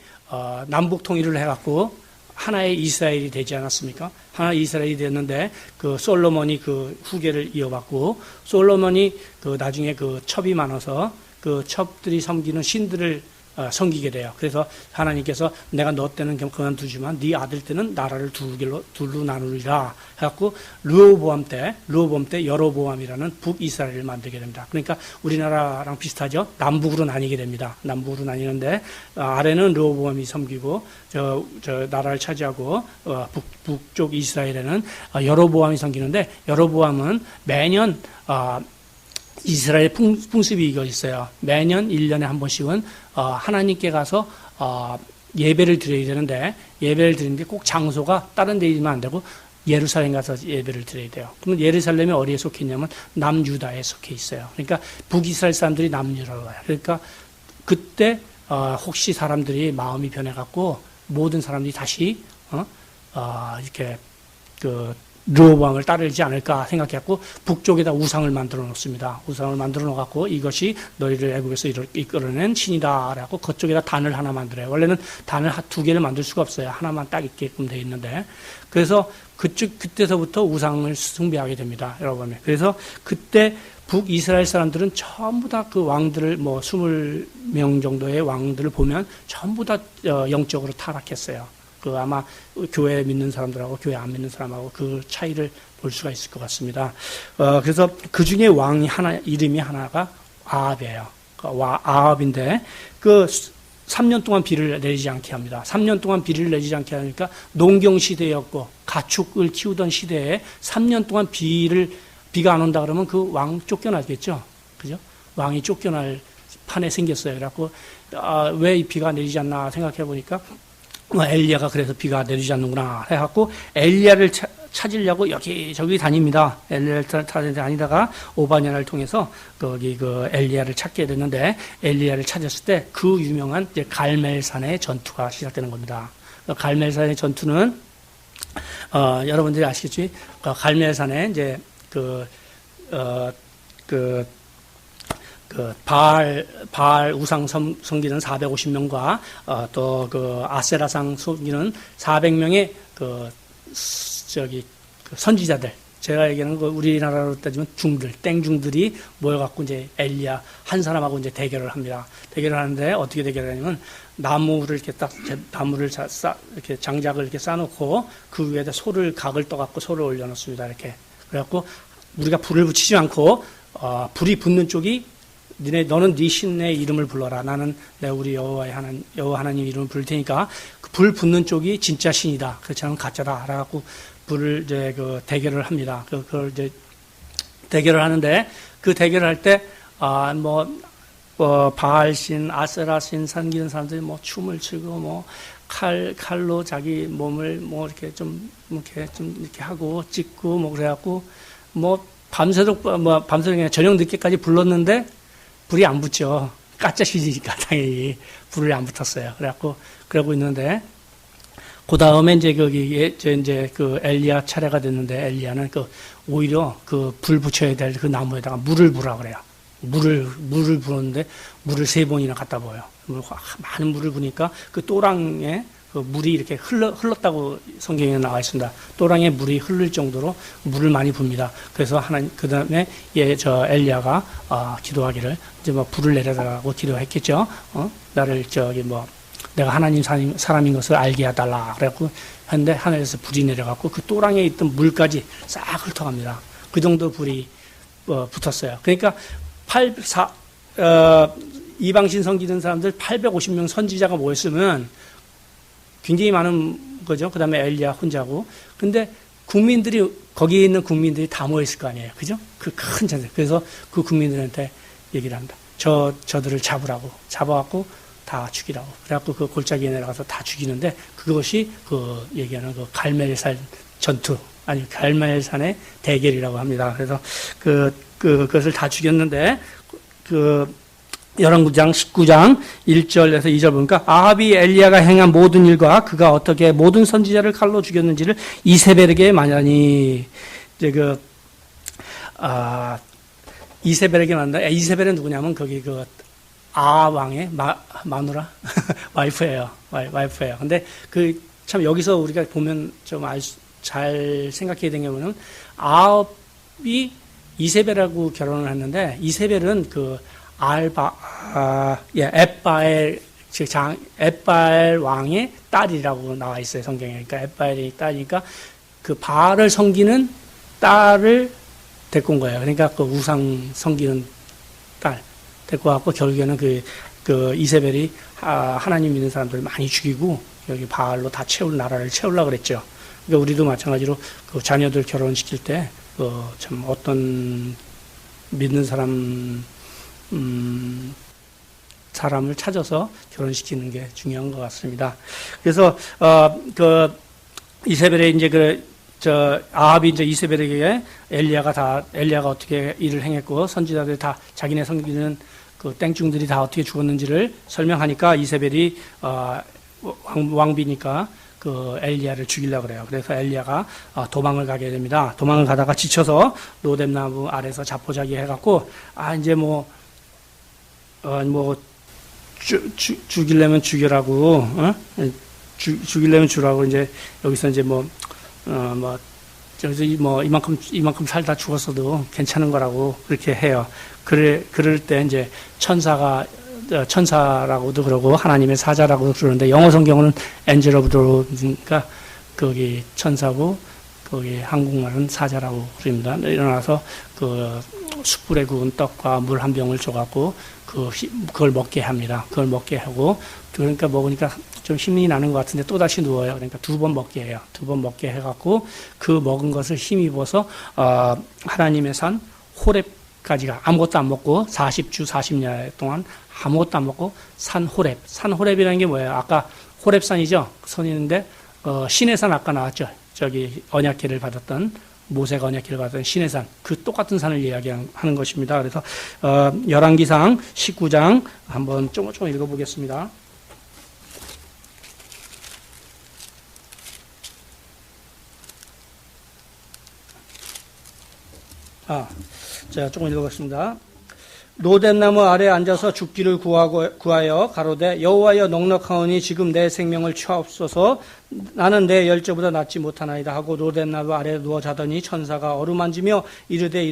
남북 통일을 해갖고 하나의 이스라엘이 되지 않았습니까? 하나의 이스라엘이 됐는데 그 솔로몬이 그 후계를 이어받고 솔로몬이 그 나중에 그 첩이 많아서 그 첩들이 섬기는 신들을 섬기게 돼요. 그래서 하나님께서 내가 너 때는 그만두지만 네 아들 때는 나라를 둘로 나누리라 해갖고 르호보암 때 여로보암이라는 북이스라엘을 만들게 됩니다. 그러니까 우리나라랑 비슷하죠. 남북으로 나뉘게 됩니다. 남북으로 나뉘는데 아래는 르호보암이 섬기고 저 나라를 차지하고 북쪽 이스라엘에는 여로보암이 섬기는데 여로보암은 매년 이스라엘 풍습이 이거 있어요. 매년 1년에 한 번씩은 하나님께 가서 예배를 드려야 되는데 예배를 드리는데 꼭 장소가 다른 데 있으면 안 되고 예루살렘 가서 예배를 드려야 돼요. 그러면 예루살렘이 어디에 속해 있냐면 남유다에 속해 있어요. 그러니까 북이스라엘 사람들이 남유다로 와요. 그러니까 그때 혹시 사람들이 마음이 변해갖고 모든 사람들이 다시 이렇게 르호보암을 따르지 않을까 생각해갖고 북쪽에다 우상을 만들어 놓습니다. 우상을 만들어 놓고 이것이 너희를 애굽에서 이끌어낸 신이다 라고 그쪽에다 단을 하나 만들어요. 원래는 단을 2개를 만들 수가 없어요. 하나만 딱 있게끔 되어 있는데 그래서 그때서부터 우상을 숭배하게 됩니다. 여러분. 그래서 그때 북이스라엘 사람들은 전부 다 그 왕들을 20명 정도의 왕들을 보면 전부 다 영적으로 타락했어요. 아마 교회 믿는 사람들하고 교회 안 믿는 사람하고 그 차이를 볼 수가 있을 것 같습니다. 그래서 그 중에 왕이 이름이 하나가 아합이에요. 아합인데 3년 동안 비를 내리지 않게 합니다. 3년 동안 비를 내리지 않게 하니까 농경 시대였고 가축을 키우던 시대에 3년 동안 비가 안 온다 그러면 그 왕 쫓겨나겠죠. 그죠? 왕이 쫓겨날 판에 생겼어요. 그래갖고 왜 이 비가 내리지 않나 생각해 보니까 엘리야가 그래서 비가 내리지 않는구나 해갖고 엘리야를 찾으려고 여기저기 다닙니다. 엘리야를 다니다가 오바냐를 통해서 거기 엘리야를 찾게 됐는데 엘리야를 찾았을 때 그 유명한 이제 갈멜산의 전투가 시작되는 겁니다. 갈멜산의 전투는 여러분들이 아시겠지? 갈멜산에 이제 바알 우상 섬기는 450명과 또 아세라상 섬기는 400명의 선지자들, 제가 얘기하는 우리나라로 따지면 땡중들이 모여갖고 이제 엘리야 한 사람하고 이제 대결을 합니다. 대결을 하는데 어떻게 대결하냐면 나무를 이렇게 이렇게 장작을 이렇게 쌓아놓고 그 위에다 각을 떠갖고 소를 올려놓습니다. 이렇게. 그래갖고 우리가 불을 붙이지 않고 불이 붙는 쪽이 너는 네 신의 이름을 불러라. 나는 우리 여호와 하나님 이름을 부를 테니까 불 붙는 쪽이 진짜 신이다. 그렇지 않으면 가짜다. 그래갖고 불을 이제 대결을 합니다. 그걸 이제 대결을 하는데 그 대결을 할 때 바알신, 아세라신 섬기는 사람들이 뭐 춤을 추고 뭐 칼로 자기 몸을 뭐 이렇게 좀 이렇게 하고 찍고 뭐 그래갖고 뭐 밤새도록 그냥 저녁 늦게까지 불렀는데 불이 안 붙죠. 가짜시니까 당연히 불이 안 붙었어요. 그래갖고 그러고 있는데 그 다음에 이제 이제 그 엘리야 차례가 됐는데 엘리야는 오히려 그 불 붙여야 될 그 나무에다가 물을 부라 그래요. 물을 부었는데 물을 3번이나 갖다 부어요. 많은 물을 부니까 그 또랑에 그 물이 이렇게 흘렀다고 성경에 나와 있습니다. 또랑에 물이 흐를 정도로 물을 많이 붓니다. 그래서 그 다음에 엘리야가 기도하기를 이제 뭐 불을 내려달라고 기도했겠죠. 나를 내가 하나님 사람인 것을 알게 해달라. 그래갖고 했는데 하늘에서 불이 내려갖고 그 또랑에 있던 물까지 싹 훑어갑니다. 그 정도 불이 붙었어요. 그러니까 이방신 섬기는 사람들 850명 선지자가 모였으면 굉장히 많은 거죠. 그 다음에 엘리야 혼자고. 근데 거기에 있는 국민들이 다 모였을 거 아니에요. 그죠? 그 큰 전세. 그래서 그 국민들한테 얘기를 합니다. 저들을 잡아갖고 다 죽이라고. 그래갖고 그 골짜기에 내려가서 다 죽이는데 그것이 얘기하는 갈멜산 전투, 아니 갈멜산의 대결이라고 합니다. 그래서 그것을 다 죽였는데 열왕기상 19장 1절에서 2절 보니까 아합이 엘리야가 행한 모든 일과 그가 어떻게 모든 선지자를 칼로 죽였는지를 이세벨에게 말하니 이제 이세벨에게 말한다. 이세벨은 누구냐면 거기 아왕의 마누라 와이프예요. 와이프예요. 근데 참 여기서 우리가 보면 좀 잘 생각해야 되는 게 아합이 이세벨하고 결혼을 했는데 이세벨은 엣바엘 왕의 딸이라고 나와 있어요, 성경에. 그러니까 엣바엘의 딸이니까 그 바알을 섬기는 딸을 데리고 온 거예요. 그러니까 그 우상 섬기는 딸 데리고 왔고 결국에는 그 이세벨이 하나님 믿는 사람들을 많이 죽이고 여기 바알로 다 나라를 채우려고 그랬죠. 그러니까 우리도 마찬가지로 그 자녀들 결혼시킬 때 참 어떤 믿는 사람을 찾아서 결혼시키는 게 중요한 것 같습니다. 그래서 이세벨의 이제 아합이 이제 이세벨에게 엘리야가 어떻게 일을 행했고 선지자들이 다 자기네 섬기는 그 땡중들이 다 어떻게 죽었는지를 설명하니까 이세벨이 왕비니까 그 엘리야를 죽이려고 그래요. 그래서 엘리야가 도망을 가게 됩니다. 도망을 가다가 지쳐서 로뎀나무 아래서 자포자기 해갖고 이제 죽이려면 죽여라고 죽이려면 주라고 이제 여기서 이제 이만큼 살다 죽었어도 괜찮은 거라고 그렇게 해요. 그럴 때 이제 천사라고도 그러고 하나님의 사자라고도 그러는데 영어 성경은 엔젤 오브 그러니까 거기 천사고 거기 한국말은 사자라고 그럽니다. 일어나서 숯불에 구운 떡과 물 한 병을 줘갖고 그걸 먹게 합니다. 그걸 먹게 하고 그러니까 먹으니까 좀 힘이 나는 것 같은데 또 다시 누워요. 그러니까 2번 먹게 해요. 2번 먹게 해갖고 그 먹은 것을 힘입어서 하나님의 산 호렙까지가 아무것도 안 먹고 40주 40년 동안 아무것도 안 먹고 산 호렙이라는 게 뭐예요? 아까 호렙산이죠. 선인데 신의 산 아까 나왔죠. 저기 언약궤를 받았던 모세가 언약궤를 받았던 신의 산, 그 똑같은 산을 이야기하는 것입니다. 그래서 열왕기상 19장 한번 조금 읽어보겠습니다. 제가 조금 읽어보겠습니다. 로뎀나무 아래 앉아서 죽기를 구하여 가로되 여호와여 넉넉하오니 지금 내 생명을 취하옵소서 나는 내 열조보다 낫지 못하나이다 하고 로뎀나무 아래 누워 자더니 천사가 어루만지며 이르되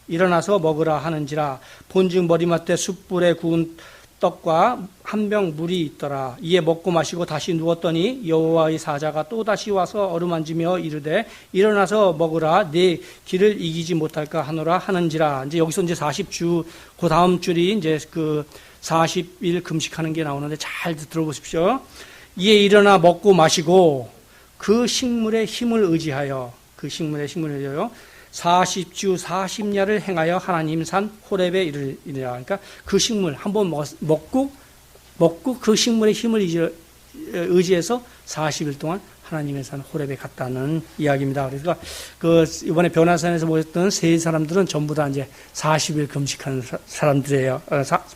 일어나서 먹으라 하는지라 본즉 머리맡에 숯불에 구운 떡과 한 병 물이 있더라. 이에 먹고 마시고 다시 누웠더니 여호와의 사자가 또 다시 와서 어루만지며 이르되 일어나서 먹으라 네 길을 이기지 못할까 하노라 하는지라. 이제 여기서 이제 40주 그 다음 줄이 이제 그 40일 금식하는 게 나오는데 잘 들어보십시오. 이에 일어나 먹고 마시고 그 식물의 힘을 의지하여 40주 40야를 행하여 하나님 산 호렙에 이르니라. 그러니까 그 식물 한번 먹고 그 식물의 힘을 의지해서 40일 동안 하나님의 산 호렙에 갔다는 이야기입니다. 그래서 그 이번에 변화산에서 모였던 세 사람들은 전부 다 이제 40일 금식하는 사람들이에요.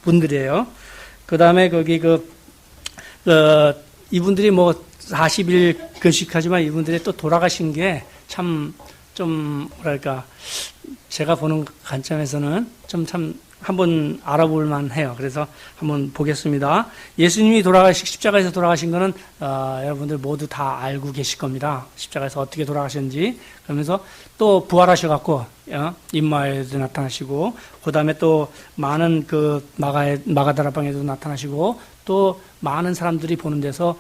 분들이에요. 그다음에 거기 이분들이 뭐 40일 금식하지만 이분들이 또 돌아가신 게 참 좀 뭐랄까 제가 보는 관점에서는 참 한번 알아볼 만해요. 그래서 한번 보겠습니다. 예수님이 십자가에서 돌아가신 거는 여러분들 모두 다 알고 계실 겁니다. 십자가에서 어떻게 돌아가셨는지. 그러면서 또 부활하셔갖고 임마에도 나타나시고, 그 다음에 또 많은 그 마가다라방에도 나타나시고, 또 많은 사람들이 보는 데서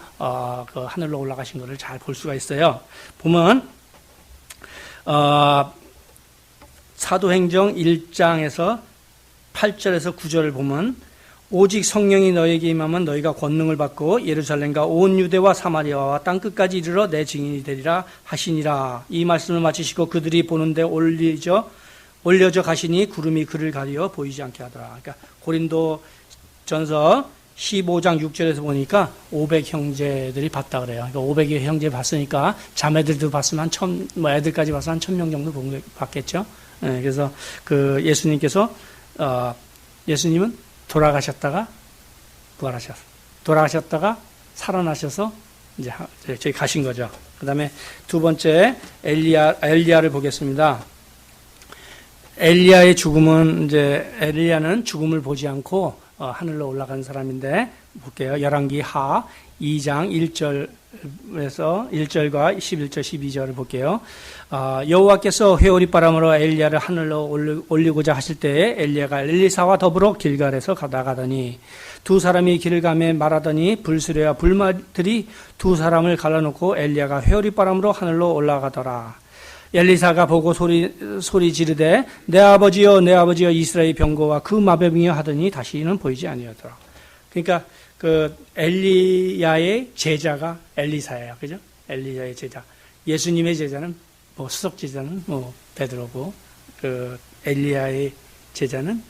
그 하늘로 올라가신 것을 잘 볼 수가 있어요. 보면 사도행정 1장에서 8절에서 9절을 보면 오직 성령이 너에게 임하면 너희가 권능을 받고 예루살렘과 온 유대와 사마리아와 땅끝까지 이르러 내 증인이 되리라 하시니라. 이 말씀을 마치시고 그들이 보는데 올려져 가시니 구름이 그를 가리어 보이지 않게 하더라. 그러니까 고린도 전서 15장 6절에서 보니까 500 형제들이 봤다 그래요. 그러니까 500여 형제 봤으니까 자매들도 봤으면 한 1000, 애들까지 봤으면 한 1000명 정도 봤겠죠. 네, 그래서 그 예수님은 돌아가셨다가 부활하셨어요. 돌아가셨다가 살아나셔서 이제 저기 가신 거죠. 그 다음에 두 번째 엘리야를 보겠습니다. 엘리야의 죽음은 엘리야는 죽음을 보지 않고 하늘로 올라간 사람인데 볼게요. 열왕기 하 2장 1절에서 1절과 11절 12절을 볼게요. 여호와께서 회오리바람으로 엘리야를 하늘로 올리고자 하실 때에 엘리야가 엘리사와 더불어 길갈에서 나가더니 두 사람이 길을 가며 말하더니 불수레와 불말들이 두 사람을 갈라놓고 엘리야가 회오리바람으로 하늘로 올라가더라. 엘리사가 보고 소리 지르되 내 아버지여 이스라엘 병거와 그 마병이여 하더니 다시는 보이지 아니하더라. 그러니까 그 엘리야의 제자가 엘리사예요. 그죠? 엘리야의 제자. 예수님의 제자는 수석 제자는 베드로고, 그 엘리야의 제자는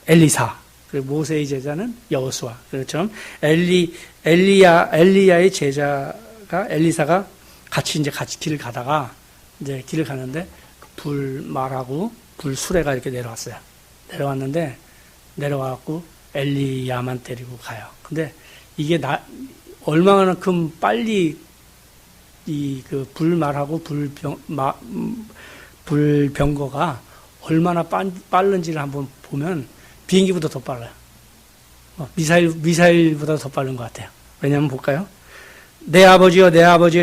엘리사. 그리고 모세의 제자는 여호수아. 그렇죠? 엘리야의 제자가 엘리사가 같이 길을 가다가 길을 가는데 불말하고 불수레가 이렇게 내려왔어요. 내려와갖고 엘리야만 데리고 가요. 근데 이게 얼마만큼 빨리 그 불말하고 불병거가 얼마나 빠른지를 한번 보면 비행기보다 더 빨라요. 미사일보다 더 빠른 것 같아요. 왜냐하면 볼까요? 내 아버지여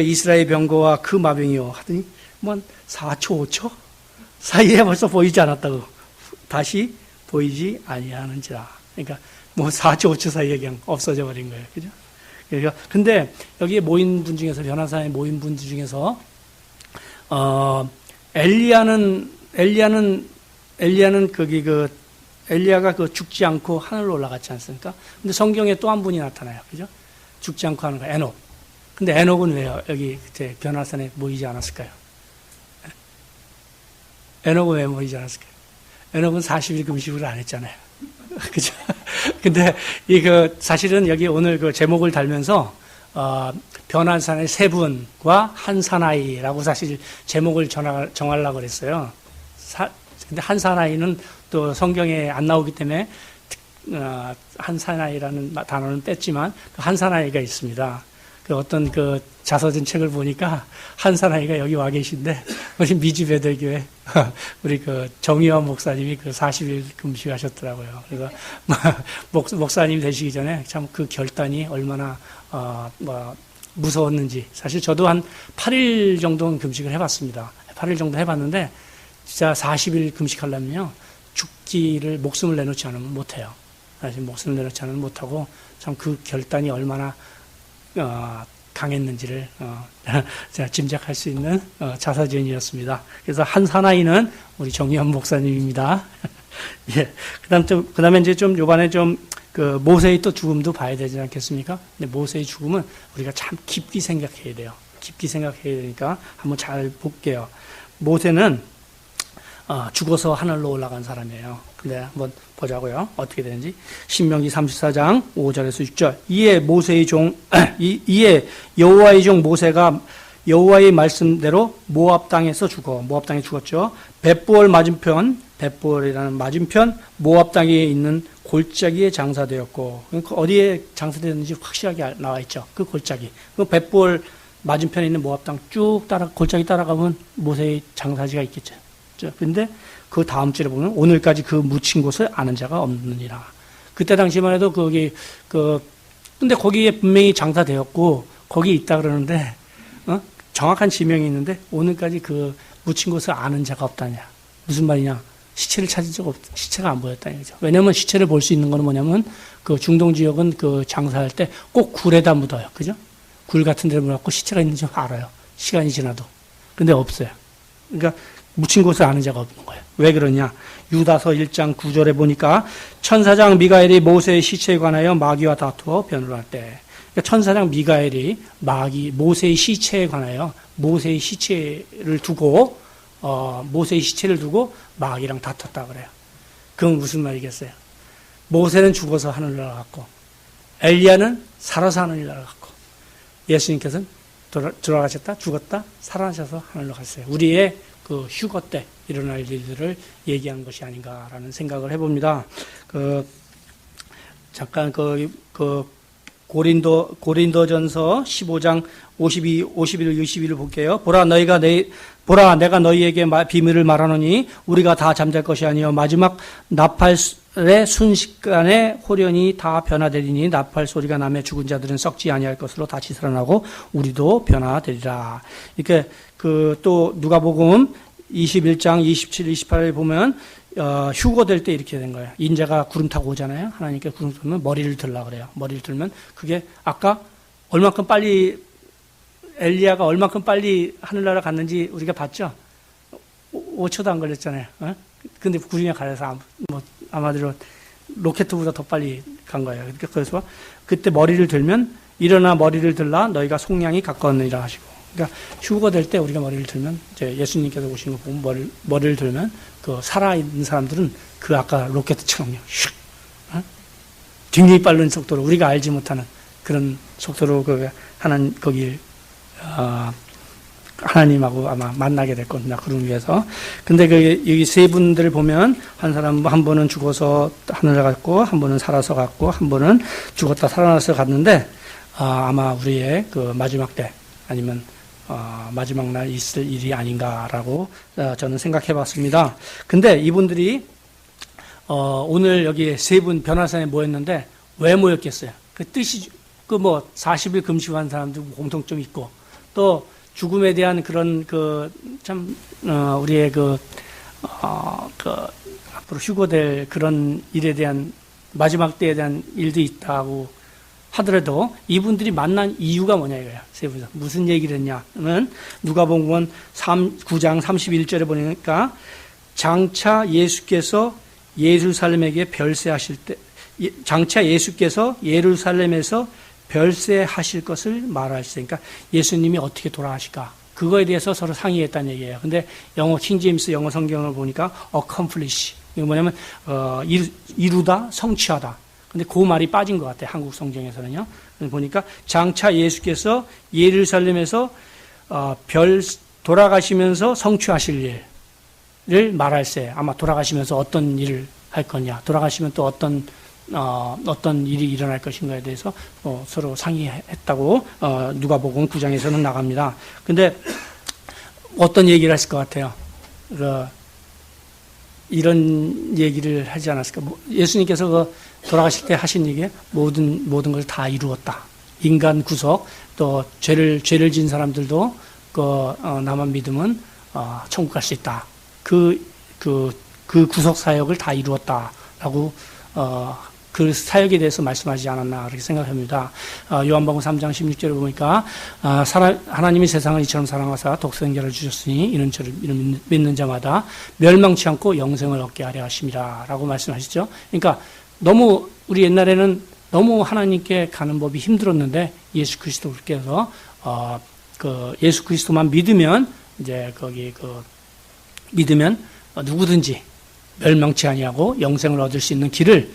이스라엘 병거와 그 마병이요 하더니 4초 5초 사이에 벌써 보이지 않았다고. 다시 보이지 아니하는지라. 그러니까 4초 5초 사이에 그냥 없어져 버린 거예요. 그죠? 그러니까 근데 여기 모인 분 중에서, 변화사에 모인 분 중에서 엘리야가 죽지 않고 하늘로 올라갔지 않습니까? 근데 성경에 또 한 분이 나타나요. 그죠? 죽지 않고 하는 거, 에녹. 근데 에녹은 왜요? 여기 그때 변화산에 모이지 않았을까요? 에녹은 왜 모이지 않았을까요? 에녹은 40일 금식을 안 했잖아요. 그죠? 근데 사실은 여기 오늘 그 제목을 달면서 변화산의 세 분과 한 사나이라고 사실 제목을 정하려고 그랬어요. 근데 한 사나이는 또 성경에 안 나오기 때문에 한 사나이라는 단어는 뺐지만 한 사나이가 있습니다. 어떤 자서전 책을 보니까 한 사나이가 여기 와 계신데, 우리 미주배들교회 우리 정의환 목사님이 40일 금식하셨더라고요. 그래서 목사님 되시기 전에 참 그 결단이 얼마나 무서웠는지. 사실 저도 한 8일 정도는 금식을 해봤습니다. 8일 정도 해봤는데 진짜 40일 금식하려면요, 목숨을 내놓지 않으면 못해요. 사실 목숨을 내놓지 않으면 못하고, 참 그 결단이 얼마나 강했는지를 제가 짐작할 수 있는 자서전이었습니다. 그래서 한 사나이는 우리 정의현 목사님입니다. 예. 그다음에 이제 요번에 모세의 또 죽음도 봐야 되지 않겠습니까? 근데 모세의 죽음은 우리가 참 깊이 생각해야 돼요. 깊이 생각해야 되니까 한번 잘 볼게요. 모세는 죽어서 하늘로 올라간 사람이에요. 근데 한번 보자고요. 어떻게 되는지. 신명기 34장 5절에서 6절. 이에 여호와의 종 모세가 여호와의 말씀대로 모압 땅에서 모압 땅에 죽었죠. 벳부얼 맞은편, 벳부얼이라는 맞은편 모압 땅에 있는 골짜기에 장사되었고, 그러니까 어디에 장사되었는지 확실하게 나와 있죠. 그 골짜기. 그 벳부얼 맞은편에 있는 모압 땅 쭉 골짜기 따라가면 모세의 장사지가 있겠죠. 그런데 그 다음 절에 보면 오늘까지 그 묻힌 곳을 아는 자가 없느니라. 그때 당시만 해도 근데 거기에 분명히 장사되었고 거기 있다 그러는데 정확한 지명이 있는데 오늘까지 그 묻힌 곳을 아는 자가 없다냐. 무슨 말이냐? 시체를 찾은 적 시체가 안 보였다는 거죠. 왜냐하면 시체를 볼 수 있는 건 뭐냐면 그 중동 지역은 그 장사할 때 꼭 굴에다 묻어요. 그죠? 굴 같은 데를 묻어갖고 시체가 있는지 알아요. 시간이 지나도. 근데 없어요. 그러니까 묻힌 곳을 아는 자가 없는 거예요. 왜 그러냐? 유다서 1장 9절에 보니까 천사장 미가엘이 모세의 시체에 관하여 마귀와 다투어 변호할 때, 그러니까 천사장 미가엘이 모세의 시체에 관하여 모세의 시체를 두고 마귀랑 다퉜다 그래요. 그건 무슨 말이겠어요? 모세는 죽어서 하늘을 날아갔고 엘리야는 살아서 하늘을 날아갔고 예수님께서는 돌아가셨다, 죽었다, 살아나셔서 하늘로 갔어요. 우리의 그 휴거 때 일어날 일들을 얘기한 것이 아닌가라는 생각을 해봅니다. 잠깐 고린도전서 15장 51, 22를 볼게요. 보라 내가 너희에게 비밀을 말하노니 우리가 다 잠잘 것이 아니요 마지막 나팔의 순식간에 호련히 다 변화되리니 나팔 소리가 나며 죽은 자들은 썩지 아니할 것으로 다시 살아나고 우리도 변화되리라. 이렇게 또 누가복음 21장 27, 28을 보면 휴거될 때 이렇게 된 거예요. 인자가 구름 타고 오잖아요. 하나님께 구름 타면 머리를 들라 그래요. 머리를 들면 그게 아까 엘리야가 얼마큼 빨리 하늘나라 갔는지 우리가 봤죠? 5초도 안 걸렸잖아요. 근데 구름이 가려서 아마도 로켓보다 더 빨리 간 거예요. 그래서 그때 머리를 들면 일어나 머리를 들라 너희가 속량이 가까웠느니라 하시고. 그러니까 휴거될 때 우리가 머리를 들면 이제 예수님께서 오시는 거 보면 머리를 들면 그 살아있는 사람들은 그 아까 로켓처럼 슉 굉장히 빠른 속도로 우리가 알지 못하는 그런 속도로 하나님하고 아마 만나게 될 겁니다. 구름 위에서. 근데 여기 세 분들을 보면 한 분은 죽어서 하늘에 갔고, 한 분은 살아서 갔고, 한 분은 죽었다 살아나서 갔는데, 아마 우리의 그 마지막 때, 아니면, 마지막 날 있을 일이 아닌가라고 저는 생각해 봤습니다. 근데 이분들이, 오늘 여기 세 분 변화산에 모였는데, 왜 모였겠어요? 그 뜻이, 40일 금식한 사람들 공통점이 있고, 또 죽음에 대한 그런 우리의 앞으로 휴거될 그런 일에 대한 마지막 때에 대한 일도 있다고 하더라도 이분들이 만난 이유가 뭐냐 이거야. 세 분이서 무슨 얘기를 했냐면 누가복음 9장 31절에 보니까 장차 예수께서 예루살렘에게 별세하실 때 장차 예수께서 예루살렘에서 별세하실 것을 말하시죠. 그러니까 예수님이 어떻게 돌아가실까? 그거에 대해서 서로 상의했다는 얘기예요. 근데 영어 킹제임스 영어 성경을 보니까 accomplish. 이거 뭐냐면 이루다, 성취하다. 근데 그 말이 빠진 것 같아요. 한국 성경에서는요. 보니까 장차 예수께서 예루살렘에서 돌아가시면서 성취하실 일을 말할세. 아마 돌아가시면서 어떤 일을 할 거냐. 돌아가시면 또 어떤 일이 일어날 것인가에 대해서 서로 상의했다고 누가복음 9장에서는 나갑니다. 근데 어떤 얘기를 했을 것 같아요? 이런 얘기를 하지 않았을까? 예수님께서 돌아가실 때 하신 얘기 모든 걸 다 이루었다. 인간 구속 또 죄를 진 사람들도 나만 믿으면 천국 갈 수 있다. 그 구속 사역을 다 이루었다라고 그 사역에 대해서 말씀하지 않았나 그렇게 생각합니다. 요한복음 3장 16절에 보니까 하나님이 세상을 이처럼 사랑하사 독생자를 주셨으니 이는 저를 믿는 자마다 멸망치 않고 영생을 얻게 하려 하심이라 라고 말씀하시죠. 그러니까 너무 우리 옛날에는 너무 하나님께 가는 법이 힘들었는데 예수 그리스도께서 예수 그리스도만 믿으면 이제 거기 믿으면 누구든지 멸망치 아니하고 영생을 얻을 수 있는 길을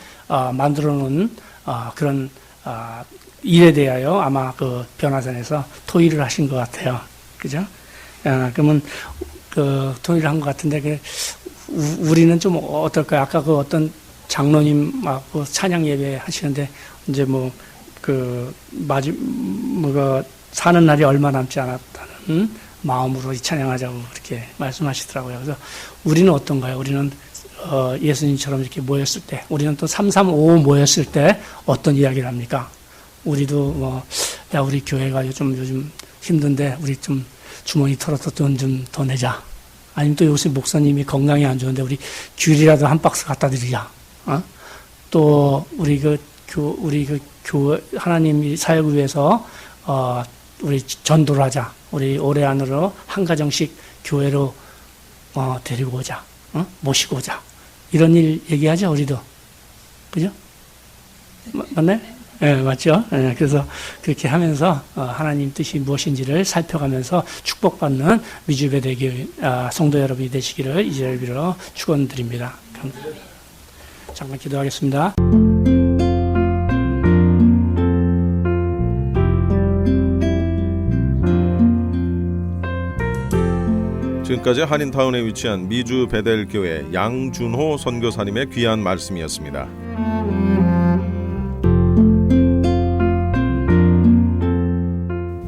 만들어 놓은 그런 일에 대하여 아마 그 변화산에서 토의를 하신 것 같아요. 그죠? 그러면 그 토의를 한 것 같은데 우리는 좀 어떨까요? 아까 그 어떤 장로님 그 찬양 예배 하시는데 이제 사는 날이 얼마 남지 않았다는 마음으로 찬양하자고 그렇게 말씀하시더라고요. 그래서 우리는 어떤가요? 우리는 예수님처럼 이렇게 모였을 때, 우리는 또 335 모였을 때 어떤 이야기를 합니까? 우리도 우리 교회가 요즘 힘든데 우리 좀 주머니 털어서 돈 좀 더 내자. 아니면 또 요새 목사님이 건강이 안 좋은데 우리 귤이라도 한 박스 갖다 드리자. 또 우리 교회 하나님 사역을 위해서 우리 전도를 하자. 우리 올해 안으로 한 가정씩 교회로 데리고 오자. 모시고 오자. 이런 일 얘기하죠, 우리도. 그죠? 맞나요? 네, 맞죠? 네, 그래서 그렇게 하면서 하나님 뜻이 무엇인지를 살펴가면서 축복받는 미주배대교 성도 여러분이 되시기를 이 자리를 빌어 축원드립니다. 잠깐 기도하겠습니다. 지금까지 한인타운에 위치한 미주 베델교회 양준호 선교사님의 귀한 말씀이었습니다.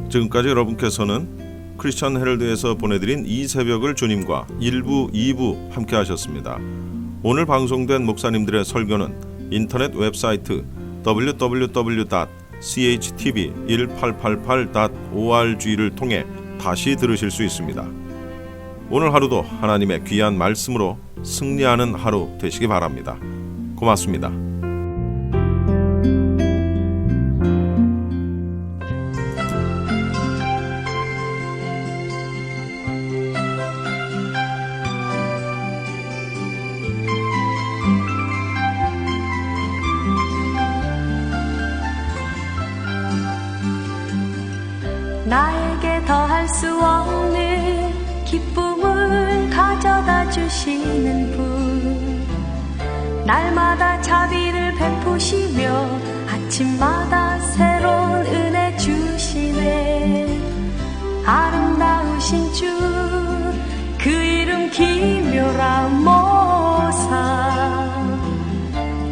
지금까지 여러분께서는 크리스천 헤럴드에서 보내드린 이 새벽을 주님과 1부, 2부 함께 하셨습니다. 오늘 방송된 목사님들의 설교는 인터넷 웹사이트 www.chtv1888.org를 통해 다시 들으실 수 있습니다. 오늘 하루도 하나님의 귀한 말씀으로 승리하는 하루 되시기 바랍니다. 고맙습니다. 나에게 더할 수 없는 기쁨을 가져다 주시는 분, 날마다 자비를 베푸시며 아침마다 새로운 은혜 주시네. 아름다우신 주 그 이름 기묘라 모사,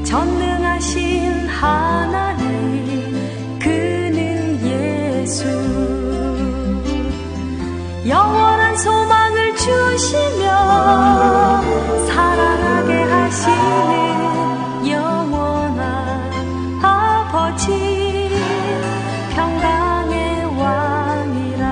전능하신 하나님 그는 예수, 영원한 소망을 주시며 사랑하게 하시는 영원한 아버지, 평강의 왕이라.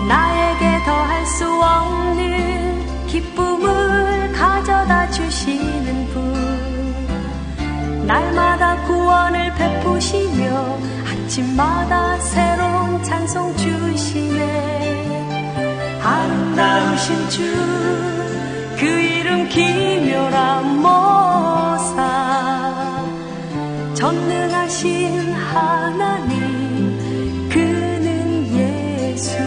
나에게 더할 수 없는 기쁨을 가져다 주시는 분, 날마다 구원을 베푸시며 아침마다 새로운 찬송 주시네. 아름다우신 주 그 이름 기묘라 모사, 전능하신 하나님 그는 예수,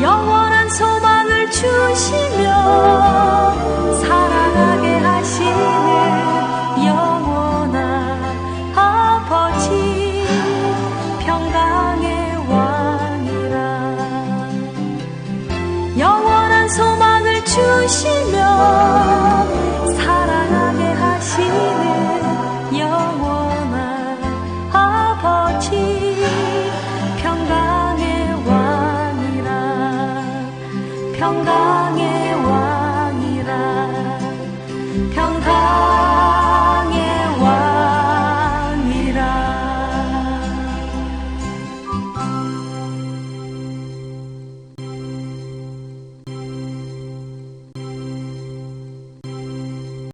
영원한 소망을 주시며 사랑하게 하시는 영원한 아버지, 평강의 왕이라. 영원한 소망을 주시며 사랑하게 하시는 영원한 아버지, 평강의 왕이라. 평강